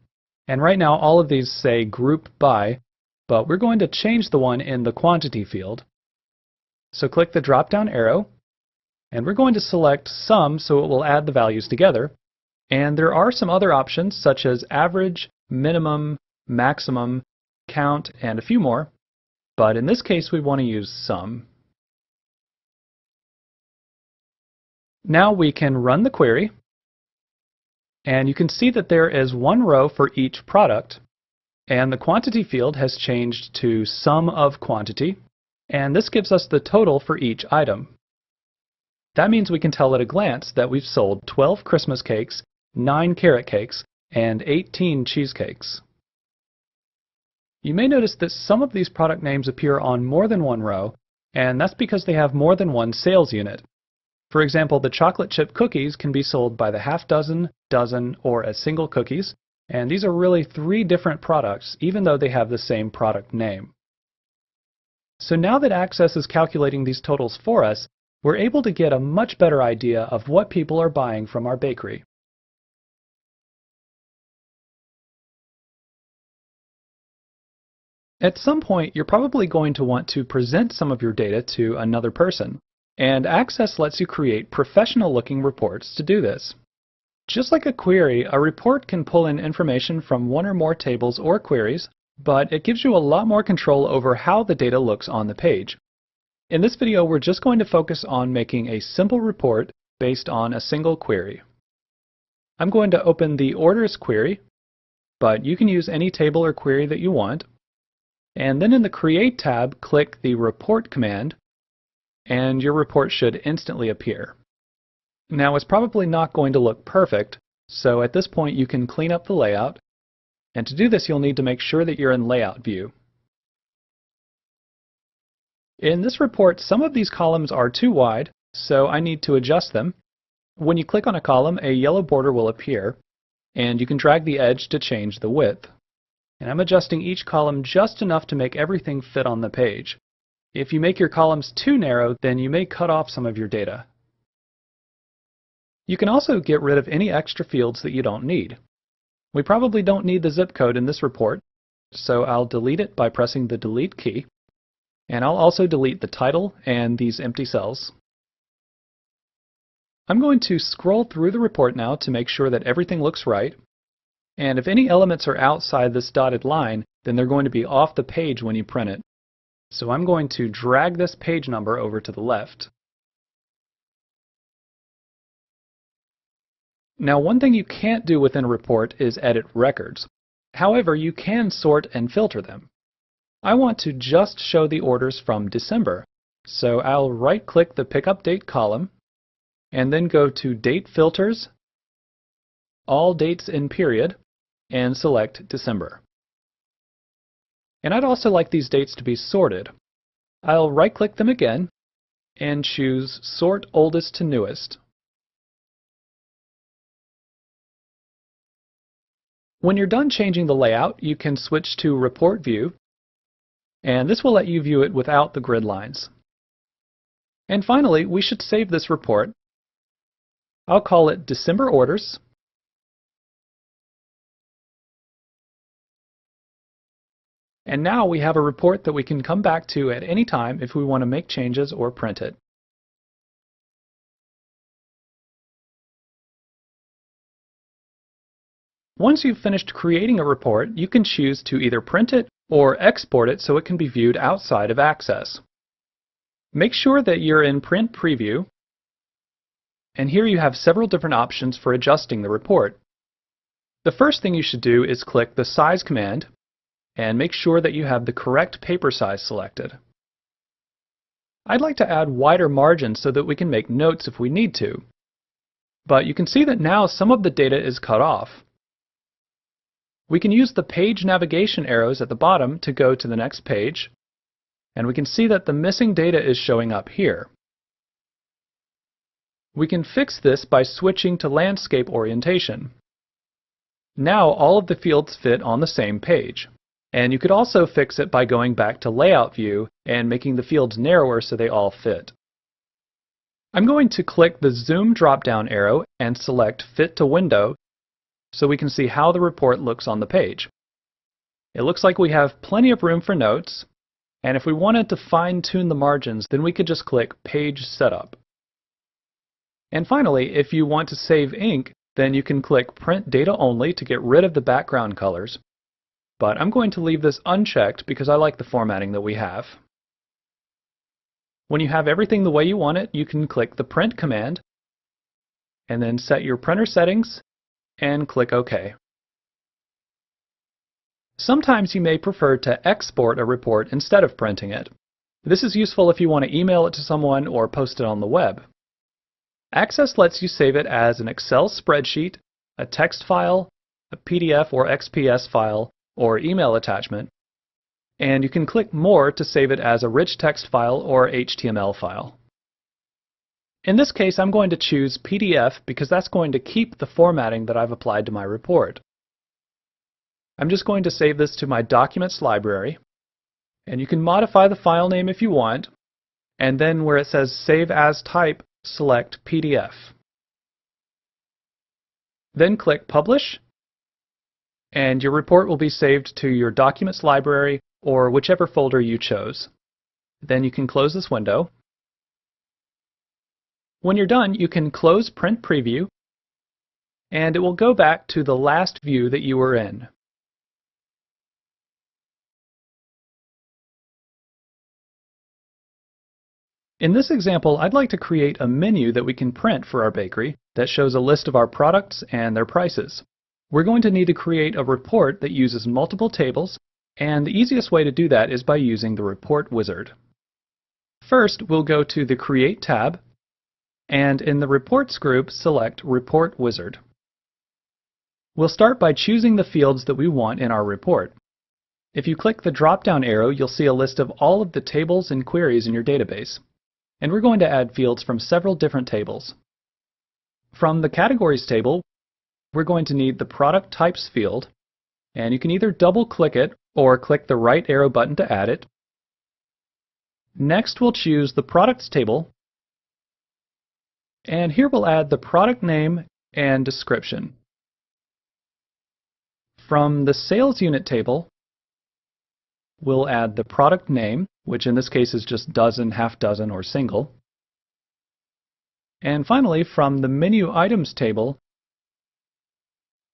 And right now all of these say Group By, but we're going to change the one in the Quantity field. So click the drop-down arrow, and we're going to select Sum so it will add the values together. And there are some other options such as Average, Minimum, Maximum, Count, and a few more. But in this case we want to use Sum. Now we can run the query, and you can see that there is one row for each product, and the quantity field has changed to sum of quantity, and this gives us the total for each item. That means we can tell at a glance that we've sold 12 Christmas cakes, 9 carrot cakes, and 18 cheesecakes. You may notice that some of these product names appear on more than one row, and that's because they have more than one sales unit. For example, the chocolate chip cookies can be sold by the half dozen, dozen, or as single cookies, and these are really 3 different products, even though they have the same product name. So now that Access is calculating these totals for us, we're able to get a much better idea of what people are buying from our bakery. At some point, you're probably going to want to present some of your data to another person. And Access lets you create professional-looking reports to do this. Just like a query, a report can pull in information from one or more tables or queries, but it gives you a lot more control over how the data looks on the page. In this video, we're just going to focus on making a simple report based on a single query. I'm going to open the Orders query, but you can use any table or query that you want. And then in the Create tab, click the Report command, and your report should instantly appear. Now it's probably not going to look perfect, so at this point you can clean up the layout, and to do this you'll need to make sure that you're in Layout view. In this report, some of these columns are too wide, so I need to adjust them. When you click on a column, a yellow border will appear, and you can drag the edge to change the width. And I'm adjusting each column just enough to make everything fit on the page. If you make your columns too narrow, then you may cut off some of your data. You can also get rid of any extra fields that you don't need. We probably don't need the zip code in this report, so I'll delete it by pressing the Delete key. And I'll also delete the title and these empty cells. I'm going to scroll through the report now to make sure that everything looks right. And if any elements are outside this dotted line, then they're going to be off the page when you print it. So I'm going to drag this page number over to the left. Now, one thing you can't do within a report is edit records. However, you can sort and filter them. I want to just show the orders from December, so I'll right-click the Pickup Date column, and then go to Date Filters, All Dates in Period, and select December. And I'd also like these dates to be sorted. I'll right-click them again and choose Sort Oldest to Newest. When you're done changing the layout, you can switch to Report View, and this will let you view it without the grid lines. And finally, we should save this report. I'll call it December Orders. And now we have a report that we can come back to at any time if we want to make changes or print it. Once you've finished creating a report, you can choose to either print it or export it so it can be viewed outside of Access. Make sure that you're in Print Preview, and here you have several different options for adjusting the report. The first thing you should do is click the Size command and make sure that you have the correct paper size selected. I'd like to add wider margins so that we can make notes if we need to, but you can see that now some of the data is cut off. We can use the page navigation arrows at the bottom to go to the next page, and we can see that the missing data is showing up here. We can fix this by switching to landscape orientation. Now all of the fields fit on the same page. And you could also fix it by going back to Layout View and making the fields narrower so they all fit. I'm going to click the Zoom drop-down arrow and select Fit to Window so we can see how the report looks on the page. It looks like we have plenty of room for notes, and if we wanted to fine-tune the margins, then we could just click Page Setup. And finally, if you want to save ink, then you can click Print Data Only to get rid of the background colors. But I'm going to leave this unchecked because I like the formatting that we have. When you have everything the way you want it, you can click the Print command and then set your printer settings and click OK. Sometimes you may prefer to export a report instead of printing it. This is useful if you want to email it to someone or post it on the web. Access lets you save it as an Excel spreadsheet, a text file, a PDF or XPS file, or email attachment, and you can click More to save it as a rich text file or HTML file. In this case, I'm going to choose PDF because that's going to keep the formatting that I've applied to my report. I'm just going to save this to my Documents library, and you can modify the file name if you want, and then where it says Save As Type, select PDF. Then click Publish, and your report will be saved to your Documents library or whichever folder you chose. Then you can close this window. When you're done, you can close Print Preview, and it will go back to the last view that you were in. In this example, I'd like to create a menu that we can print for our bakery that shows a list of our products and their prices. We're going to need to create a report that uses multiple tables, and the easiest way to do that is by using the Report Wizard. First, we'll go to the Create tab, and in the Reports group, select Report Wizard. We'll start by choosing the fields that we want in our report. If you click the drop-down arrow, you'll see a list of all of the tables and queries in your database. And we're going to add fields from several different tables. From the Categories table, we're going to need the Product Types field, and you can either double-click it or click the right arrow button to add it. Next, we'll choose the Products table, and here we'll add the product name and description. From the Sales Unit table, we'll add the product name, which in this case is just dozen, half dozen, or single. And finally, from the Menu Items table,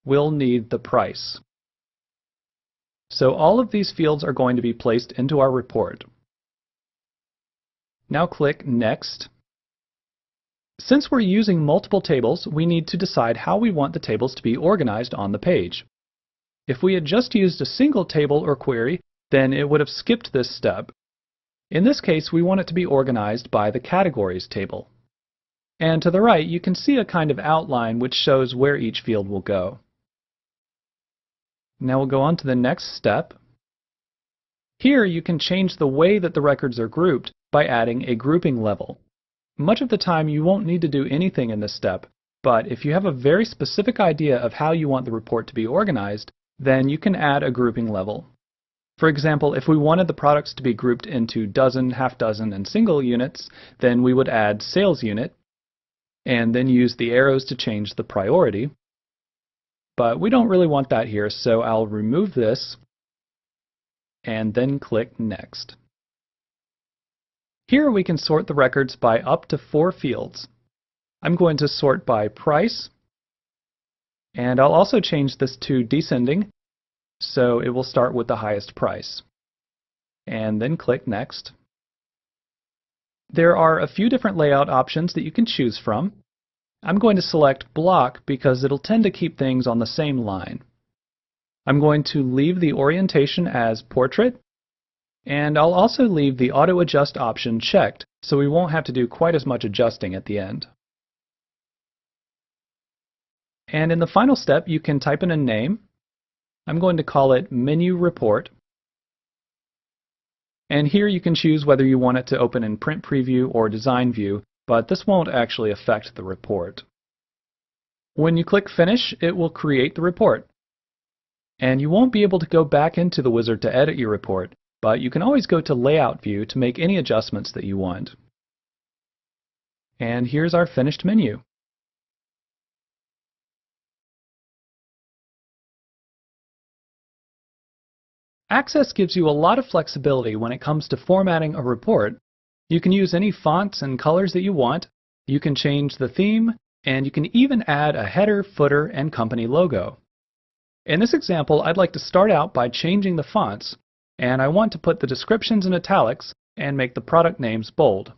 we'll need the price. So all of these fields are going to be placed into our report. Now click Next. Since we're using multiple tables, we need to decide how we want the tables to be organized on the page. If we had just used a single table or query, then it would have skipped this step. In this case, we want it to be organized by the Categories table. And to the right, you can see a kind of outline which shows where each field will go. Now we'll go on to the next step. Here you can change the way that the records are grouped by adding a grouping level. Much of the time you won't need to do anything in this step, but if you have a very specific idea of how you want the report to be organized, then you can add a grouping level. For example, if we wanted the products to be grouped into dozen, half dozen, and single units, then we would add sales unit, and then use the arrows to change the priority. But we don't really want that here, so I'll remove this, and then click Next. Here we can sort the records by up to 4 fields. I'm going to sort by price, and I'll also change this to descending, so it will start with the highest price. And then click Next. There are a few different layout options that you can choose from. I'm going to select Block because it'll tend to keep things on the same line. I'm going to leave the orientation as Portrait, and I'll also leave the Auto Adjust option checked, so we won't have to do quite as much adjusting at the end. And in the final step, you can type in a name. I'm going to call it Menu Report. And here you can choose whether you want it to open in Print Preview or Design View, but this won't actually affect the report. When you click Finish, it will create the report. And you won't be able to go back into the wizard to edit your report, but you can always go to Layout View to make any adjustments that you want. And here's our finished menu. Access gives you a lot of flexibility when it comes to formatting a report. You can use any fonts and colors that you want, you can change the theme, and you can even add a header, footer, and company logo. In this example, I'd like to start out by changing the fonts, and I want to put the descriptions in italics and make the product names bold.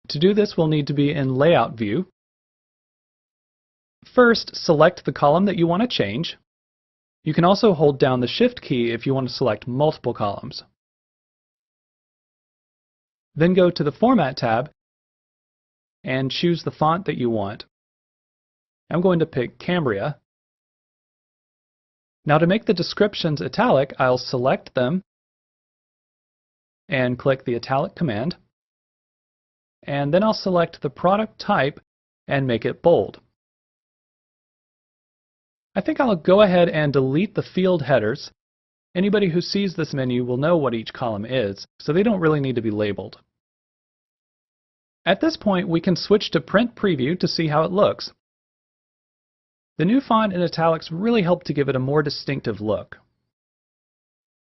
To do this, we'll need to be in Layout View. First, select the column that you want to change. You can also hold down the Shift key if you want to select multiple columns. Then go to the Format tab and choose the font that you want. I'm going to pick Cambria. Now to make the descriptions italic, I'll select them and click the Italic command. And then I'll select the product type and make it bold. I think I'll go ahead and delete the field headers. Anybody who sees this menu will know what each column is, so they don't really need to be labeled. At this point, we can switch to Print Preview to see how it looks. The new font in italics really help to give it a more distinctive look.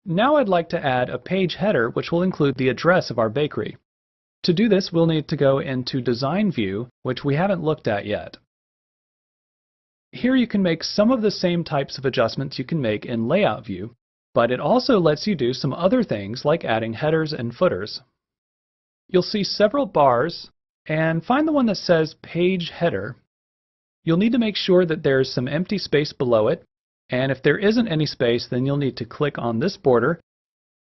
Now I'd like to add a page header which will include the address of our bakery. To do this, we'll need to go into Design View, which we haven't looked at yet. Here you can make some of the same types of adjustments you can make in Layout View, but it also lets you do some other things like adding headers and footers. You'll see several bars, and find the one that says Page Header. You'll need to make sure that there's some empty space below it, and if there isn't any space, then you'll need to click on this border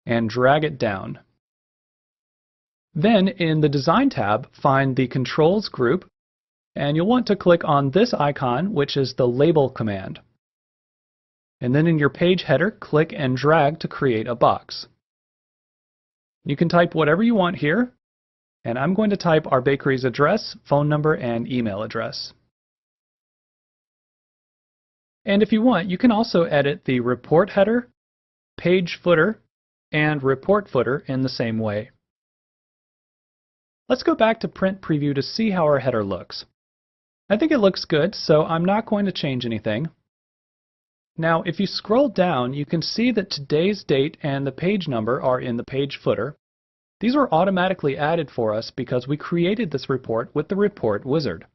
and drag it down. Then in the Design tab, find the Controls group, and you'll want to click on this icon, which is the Label command. And then in your page header, click and drag to create a box. You can type whatever you want here, and I'm going to type our bakery's address, phone number, and email address. And if you want, you can also edit the report header, page footer, and report footer in the same way. Let's go back to Print Preview to see how our header looks. I think it looks good, so I'm not going to change anything. Now, if you scroll down, you can see that today's date and the page number are in the page footer. These were automatically added for us because we created this report with the Report Wizard.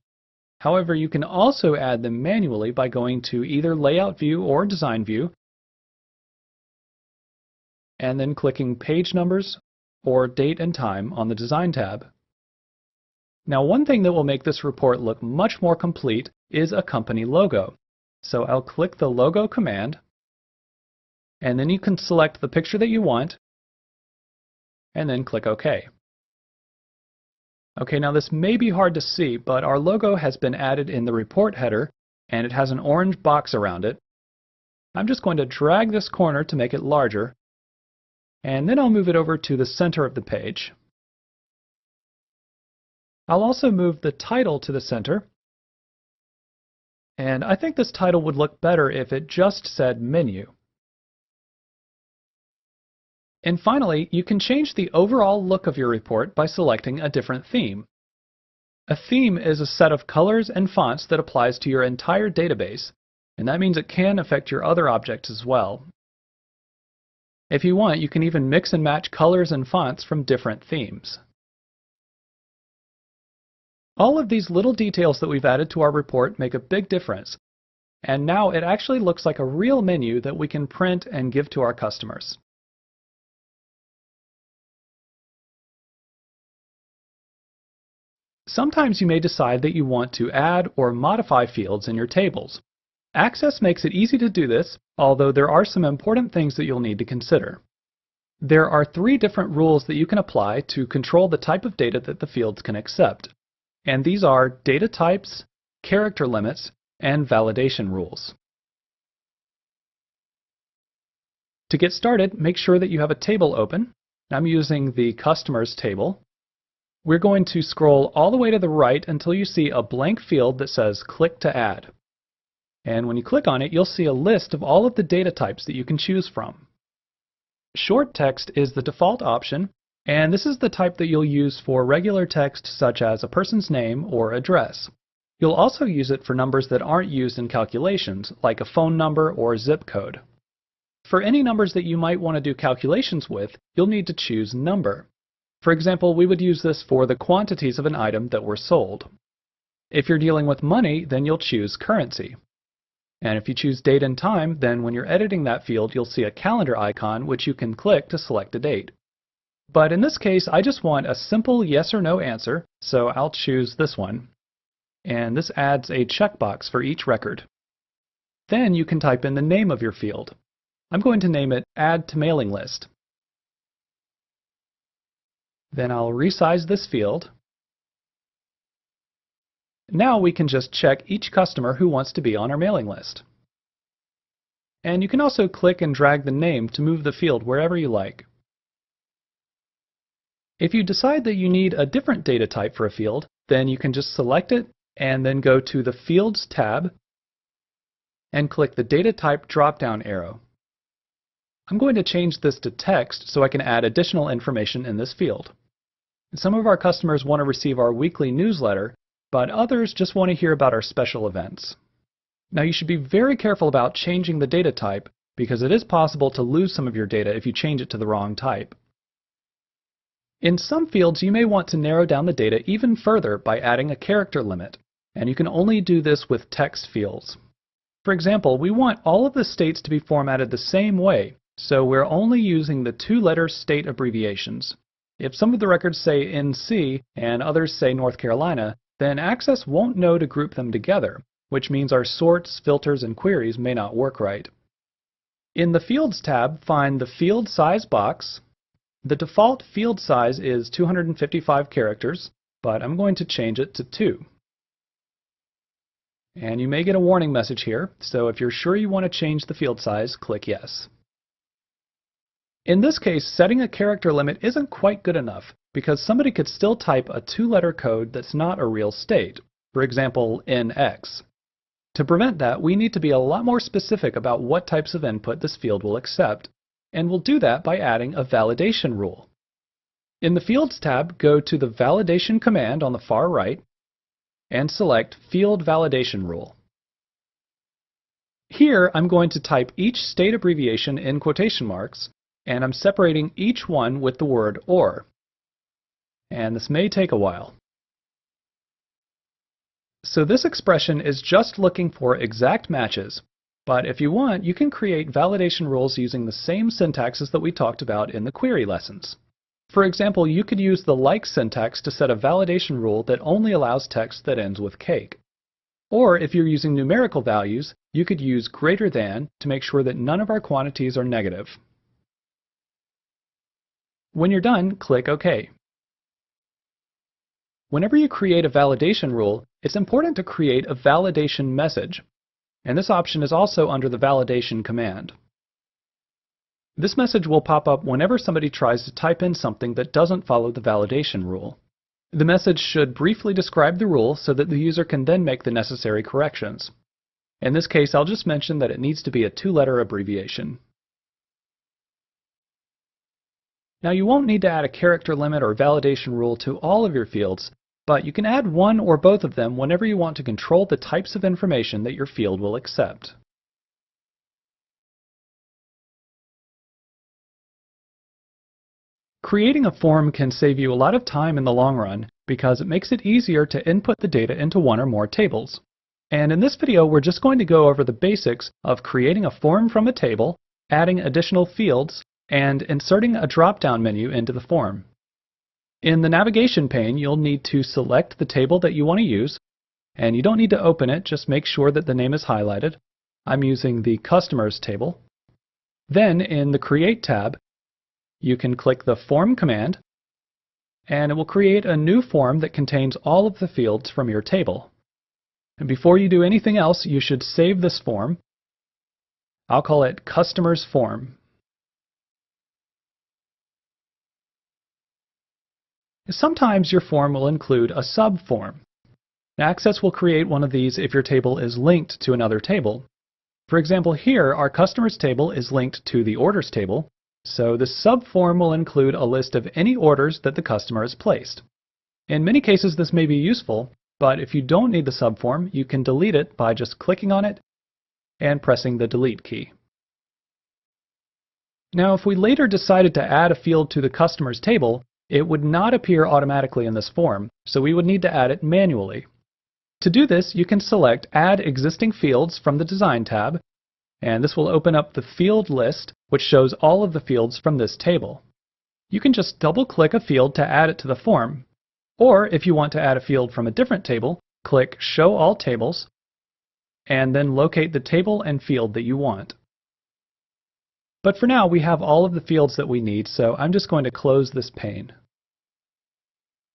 However, you can also add them manually by going to either Layout View or Design View, and then clicking Page Numbers or Date and Time on the Design tab. Now, one thing that will make this report look much more complete is a company logo. So I'll click the Logo command, and then you can select the picture that you want, and then click OK. Okay, now this may be hard to see, but our logo has been added in the report header, and it has an orange box around it. I'm just going to drag this corner to make it larger, And then I'll move it over to the center of the page. I'll also move the title to the center. And I think this title would look better if it just said Menu. And finally, you can change the overall look of your report by selecting a different theme. A theme is a set of colors and fonts that applies to your entire database, and that means it can affect your other objects as well. If you want, you can even mix and match colors and fonts from different themes. All of these little details that we've added to our report make a big difference, and now it actually looks like a real menu that we can print and give to our customers. Sometimes you may decide that you want to add or modify fields in your tables. Access makes it easy to do this, although there are some important things that you'll need to consider. There are 3 different rules that you can apply to control the type of data that the fields can accept, and these are data types, character limits, and validation rules. To get started, make sure that you have a table open. I'm using the Customers table. We're going to scroll all the way to the right until you see a blank field that says Click to Add. And when you click on it, you'll see a list of all of the data types that you can choose from. Short text is the default option, and this is the type that you'll use for regular text such as a person's name or address. You'll also use it for numbers that aren't used in calculations, like a phone number or zip code. For any numbers that you might want to do calculations with, you'll need to choose Number. For example, we would use this for the quantities of an item that were sold. If you're dealing with money, then you'll choose Currency. And if you choose Date and Time, then when you're editing that field, you'll see a calendar icon which you can click to select a date. But in this case, I just want a simple yes or no answer, so I'll choose this one. And this adds a checkbox for each record. Then you can type in the name of your field. I'm going to name it Add to Mailing List. Then I'll resize this field. Now we can just check each customer who wants to be on our mailing list. And you can also click and drag the name to move the field wherever you like. If you decide that you need a different data type for a field, then you can just select it and then go to the Fields tab and click the Data Type drop-down arrow. I'm going to change this to text so I can add additional information in this field. Some of our customers want to receive our weekly newsletter, but others just want to hear about our special events. Now you should be very careful about changing the data type because it is possible to lose some of your data if you change it to the wrong type. In some fields, you may want to narrow down the data even further by adding a character limit, and you can only do this with text fields. For example, we want all of the states to be formatted the same way, so we're only using the 2-letter state abbreviations. If some of the records say NC and others say North Carolina, then Access won't know to group them together, which means our sorts, filters, and queries may not work right. In the Fields tab, find the Field Size box. The default field size is 255 characters, but I'm going to change it to 2. And you may get a warning message here, so if you're sure you want to change the field size, click Yes. In this case, setting a character limit isn't quite good enough, because somebody could still type a 2-letter code that's not a real state, for example, NX. To prevent that, we need to be a lot more specific about what types of input this field will accept, and we'll do that by adding a validation rule. In the Fields tab, go to the Validation command on the far right, and select Field Validation Rule. Here, I'm going to type each state abbreviation in quotation marks, and I'm separating each one with the word OR. And this may take a while. So this expression is just looking for exact matches, but if you want, you can create validation rules using the same syntaxes that we talked about in the query lessons. For example, you could use the like syntax to set a validation rule that only allows text that ends with cake. Or if you're using numerical values, you could use greater than to make sure that none of our quantities are negative. When you're done, click OK. Whenever you create a validation rule, it's important to create a validation message, and this option is also under the validation command. This message will pop up whenever somebody tries to type in something that doesn't follow the validation rule. The message should briefly describe the rule so that the user can then make the necessary corrections. In this case, I'll just mention that it needs to be a 2-letter abbreviation. Now, you won't need to add a character limit or validation rule to all of your fields, but you can add one or both of them whenever you want to control the types of information that your field will accept. Creating a form can save you a lot of time in the long run because it makes it easier to input the data into one or more tables. And in this video, we're just going to go over the basics of creating a form from a table, adding additional fields, and inserting a drop-down menu into the form. In the navigation pane, you'll need to select the table that you want to use, and you don't need to open it, just make sure that the name is highlighted. I'm using the Customers table. Then, in the Create tab, you can click the Form command, and it will create a new form that contains all of the fields from your table. And before you do anything else, you should save this form. I'll call it Customers Form. Sometimes your form will include a subform. Access will create one of these if your table is linked to another table. For example, here our Customers table is linked to the Orders table, so the subform will include a list of any orders that the customer has placed. In many cases this may be useful, but if you don't need the subform, you can delete it by just clicking on it and pressing the Delete key. Now, if we later decided to add a field to the Customers table, it would not appear automatically in this form, so we would need to add it manually. To do this, you can select Add Existing Fields from the Design tab, and this will open up the field list, which shows all of the fields from this table. You can just double-click a field to add it to the form, or if you want to add a field from a different table, click Show All Tables, and then locate the table and field that you want. But for now, we have all of the fields that we need, so I'm just going to close this pane.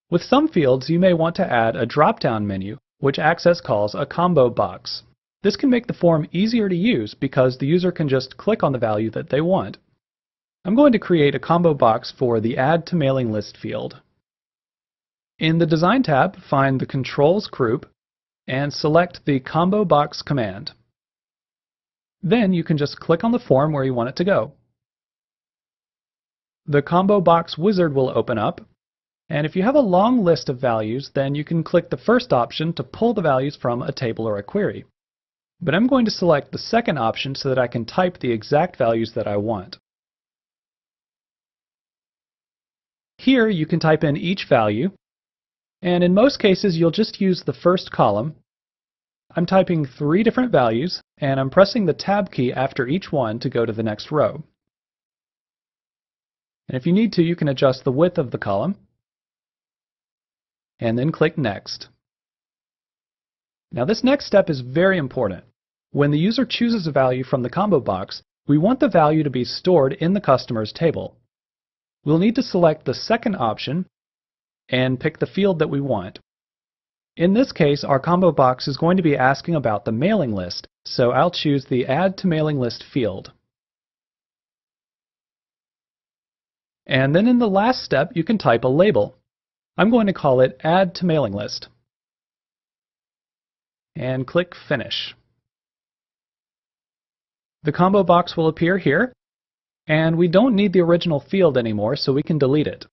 With some fields, you may want to add a drop-down menu, which Access calls a combo box. This can make the form easier to use because the user can just click on the value that they want. I'm going to create a combo box for the Add to Mailing List field. In the Design tab, find the Controls group and select the Combo Box command. Then you can just click on the form where you want it to go. The Combo Box wizard will open up, and if you have a long list of values, then you can click the first option to pull the values from a table or a query. But I'm going to select the second option so that I can type the exact values that I want. Here you can type in each value, and in most cases you'll just use the first column. I'm typing 3 different values, and I'm pressing the Tab key after each one to go to the next row. And if you need to, you can adjust the width of the column, and then click Next. Now this next step is very important. When the user chooses a value from the combo box, we want the value to be stored in the Customers table. We'll need to select the second option and pick the field that we want. In this case, our combo box is going to be asking about the mailing list, so I'll choose the Add to Mailing List field. And then in the last step, you can type a label. I'm going to call it Add to Mailing List. And click Finish. The combo box will appear here, and we don't need the original field anymore, so we can delete it.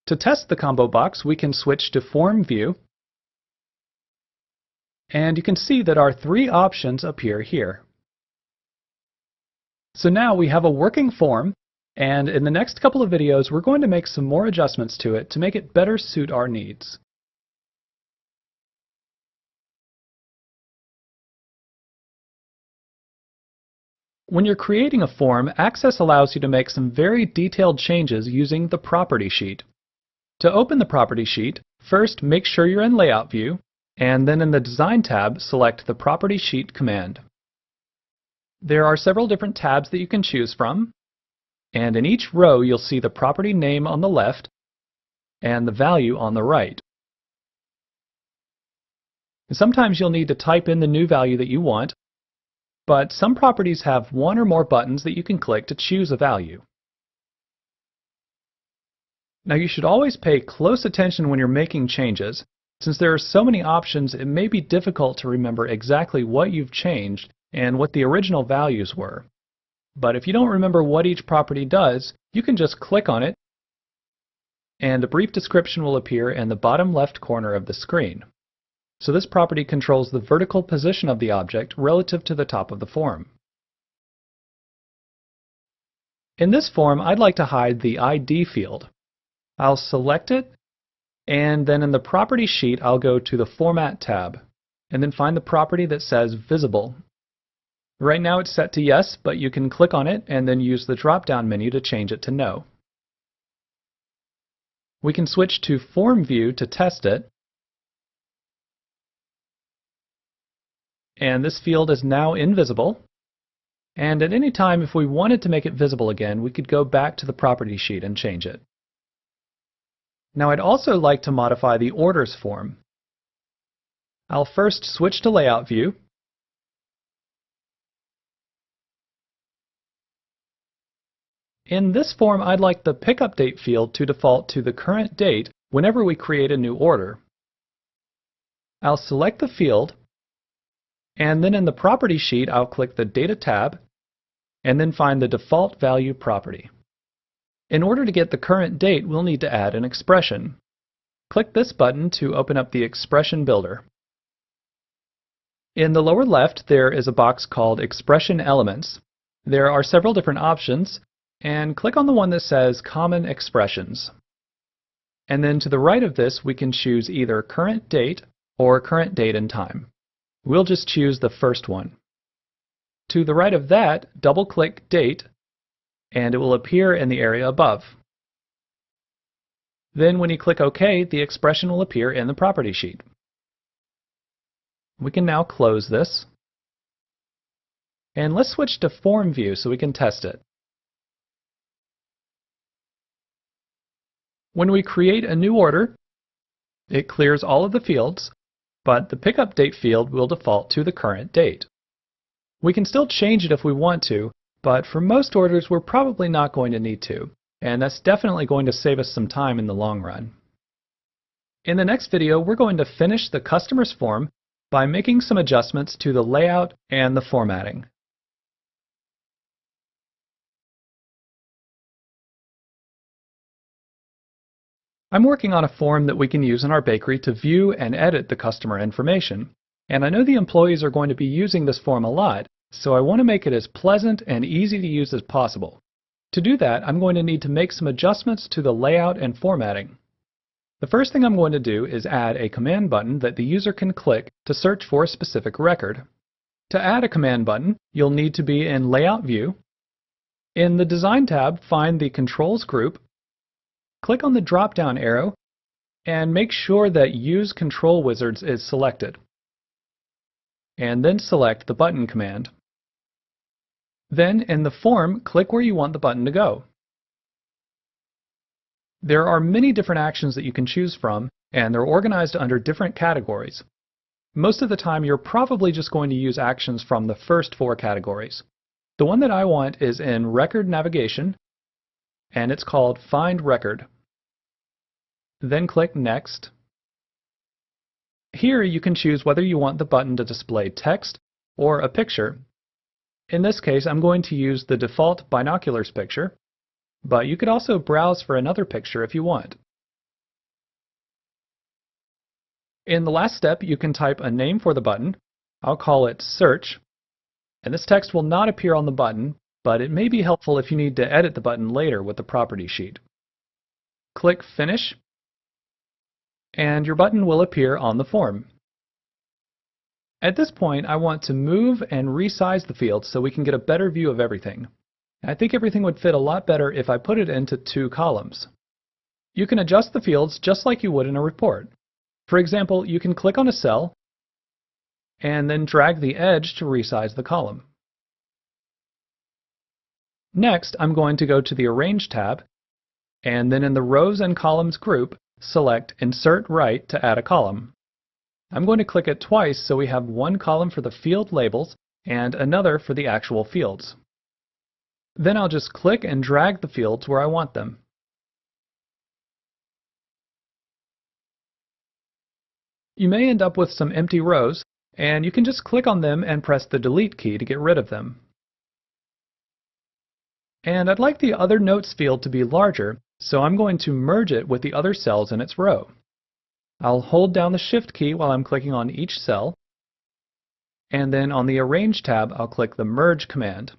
To test the combo box, we can switch to Form View, and you can see that our 3 options appear here. So now we have a working form, and in the next couple of videos we're going to make some more adjustments to it to make it better suit our needs. When you're creating a form, Access allows you to make some very detailed changes using the Property Sheet. To open the Property Sheet, first make sure you're in Layout View, and then in the Design tab, select the Property Sheet command. There are several different tabs that you can choose from, and in each row you'll see the property name on the left and the value on the right. Sometimes you'll need to type in the new value that you want, but some properties have one or more buttons that you can click to choose a value. Now you should always pay close attention when you're making changes. Since there are so many options, it may be difficult to remember exactly what you've changed and what the original values were. But if you don't remember what each property does, you can just click on it, and a brief description will appear in the bottom left corner of the screen. So this property controls the vertical position of the object relative to the top of the form. In this form, I'd like to hide the ID field. I'll select it, and then in the Property sheet, I'll go to the Format tab, and then find the property that says Visible. Right now it's set to Yes, but you can click on it and then use the drop-down menu to change it to No. We can switch to Form View to test it, and this field is now invisible. And at any time, if we wanted to make it visible again, we could go back to the Property sheet and change it. Now I'd also like to modify the Orders form. I'll first switch to Layout View, in this form, I'd like the Pickup Date field to default to the current date whenever we create a new order. I'll select the field, and then in the Property sheet, I'll click the Data tab, and then find the Default Value property. In order to get the current date, we'll need to add an expression. Click this button to open up the Expression Builder. In the lower left, there is a box called Expression Elements. There are several different options, and click on the one that says Common Expressions. And then to the right of this, we can choose either Current Date or Current Date and Time. We'll just choose the first one. To the right of that, double-click Date, and it will appear in the area above. Then when you click OK, the expression will appear in the Property sheet. We can now close this. And let's switch to Form View so we can test it. When we create a new order, it clears all of the fields, but the Pickup Date field will default to the current date. We can still change it if we want to, but for most orders we're probably not going to need to, and that's definitely going to save us some time in the long run. In the next video, we're going to finish the customer's form by making some adjustments to the layout and the formatting. I'm working on a form that we can use in our bakery to view and edit the customer information, and I know the employees are going to be using this form a lot, so I want to make it as pleasant and easy to use as possible. To do that, I'm going to need to make some adjustments to the layout and formatting. The first thing I'm going to do is add a command button that the user can click to search for a specific record. To add a command button, you'll need to be in Layout View. In the Design tab, find the Controls group, click on the drop-down arrow, and make sure that Use Control Wizards is selected. And then select the button command. Then, in the form, click where you want the button to go. There are many different actions that you can choose from, and they're organized under different categories. Most of the time, you're probably just going to use actions from the first 4 categories. The one that I want is in Record Navigation, and it's called Find Record. Then click Next. Here you can choose whether you want the button to display text or a picture. In this case, I'm going to use the default binoculars picture, but you could also browse for another picture if you want. In the last step, you can type a name for the button. I'll call it Search, and this text will not appear on the button, but it may be helpful if you need to edit the button later with the Property sheet. Click Finish, and your button will appear on the form. At this point, I want to move and resize the fields so we can get a better view of everything. I think everything would fit a lot better if I put it into 2 columns. You can adjust the fields just like you would in a report. For example, you can click on a cell and then drag the edge to resize the column. Next, I'm going to go to the Arrange tab, and then in the Rows and Columns group, select Insert Right to add a column. I'm going to click it twice so we have one column for the field labels and another for the actual fields. Then I'll just click and drag the fields where I want them. You may end up with some empty rows, and you can just click on them and press the Delete key to get rid of them. And I'd like the Other Notes field to be larger, so I'm going to merge it with the other cells in its row. I'll hold down the Shift key while I'm clicking on each cell, and then on the Arrange tab, I'll click the Merge command.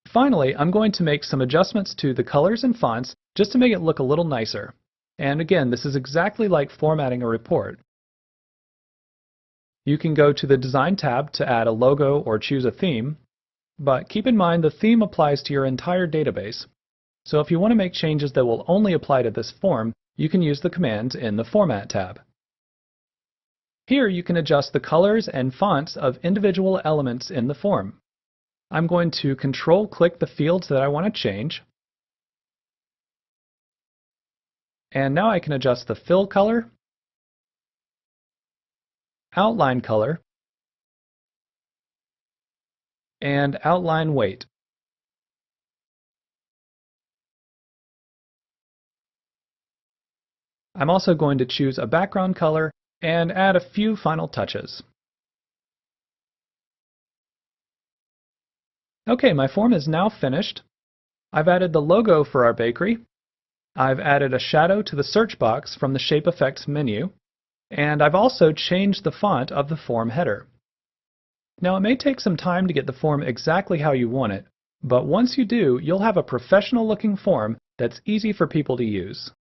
Finally, I'm going to make some adjustments to the colors and fonts just to make it look a little nicer. And again, this is exactly like formatting a report. You can go to the Design tab to add a logo or choose a theme, but keep in mind the theme applies to your entire database. So if you want to make changes that will only apply to this form, you can use the commands in the Format tab. Here you can adjust the colors and fonts of individual elements in the form. I'm going to Control-click the fields that I want to change. And now I can adjust the fill color, outline color, and outline weight. I'm also going to choose a background color and add a few final touches. Okay, my form is now finished. I've added the logo for our bakery. I've added a shadow to the search box from the Shape Effects menu, and I've also changed the font of the form header. Now, it may take some time to get the form exactly how you want it, but once you do, you'll have a professional-looking form that's easy for people to use.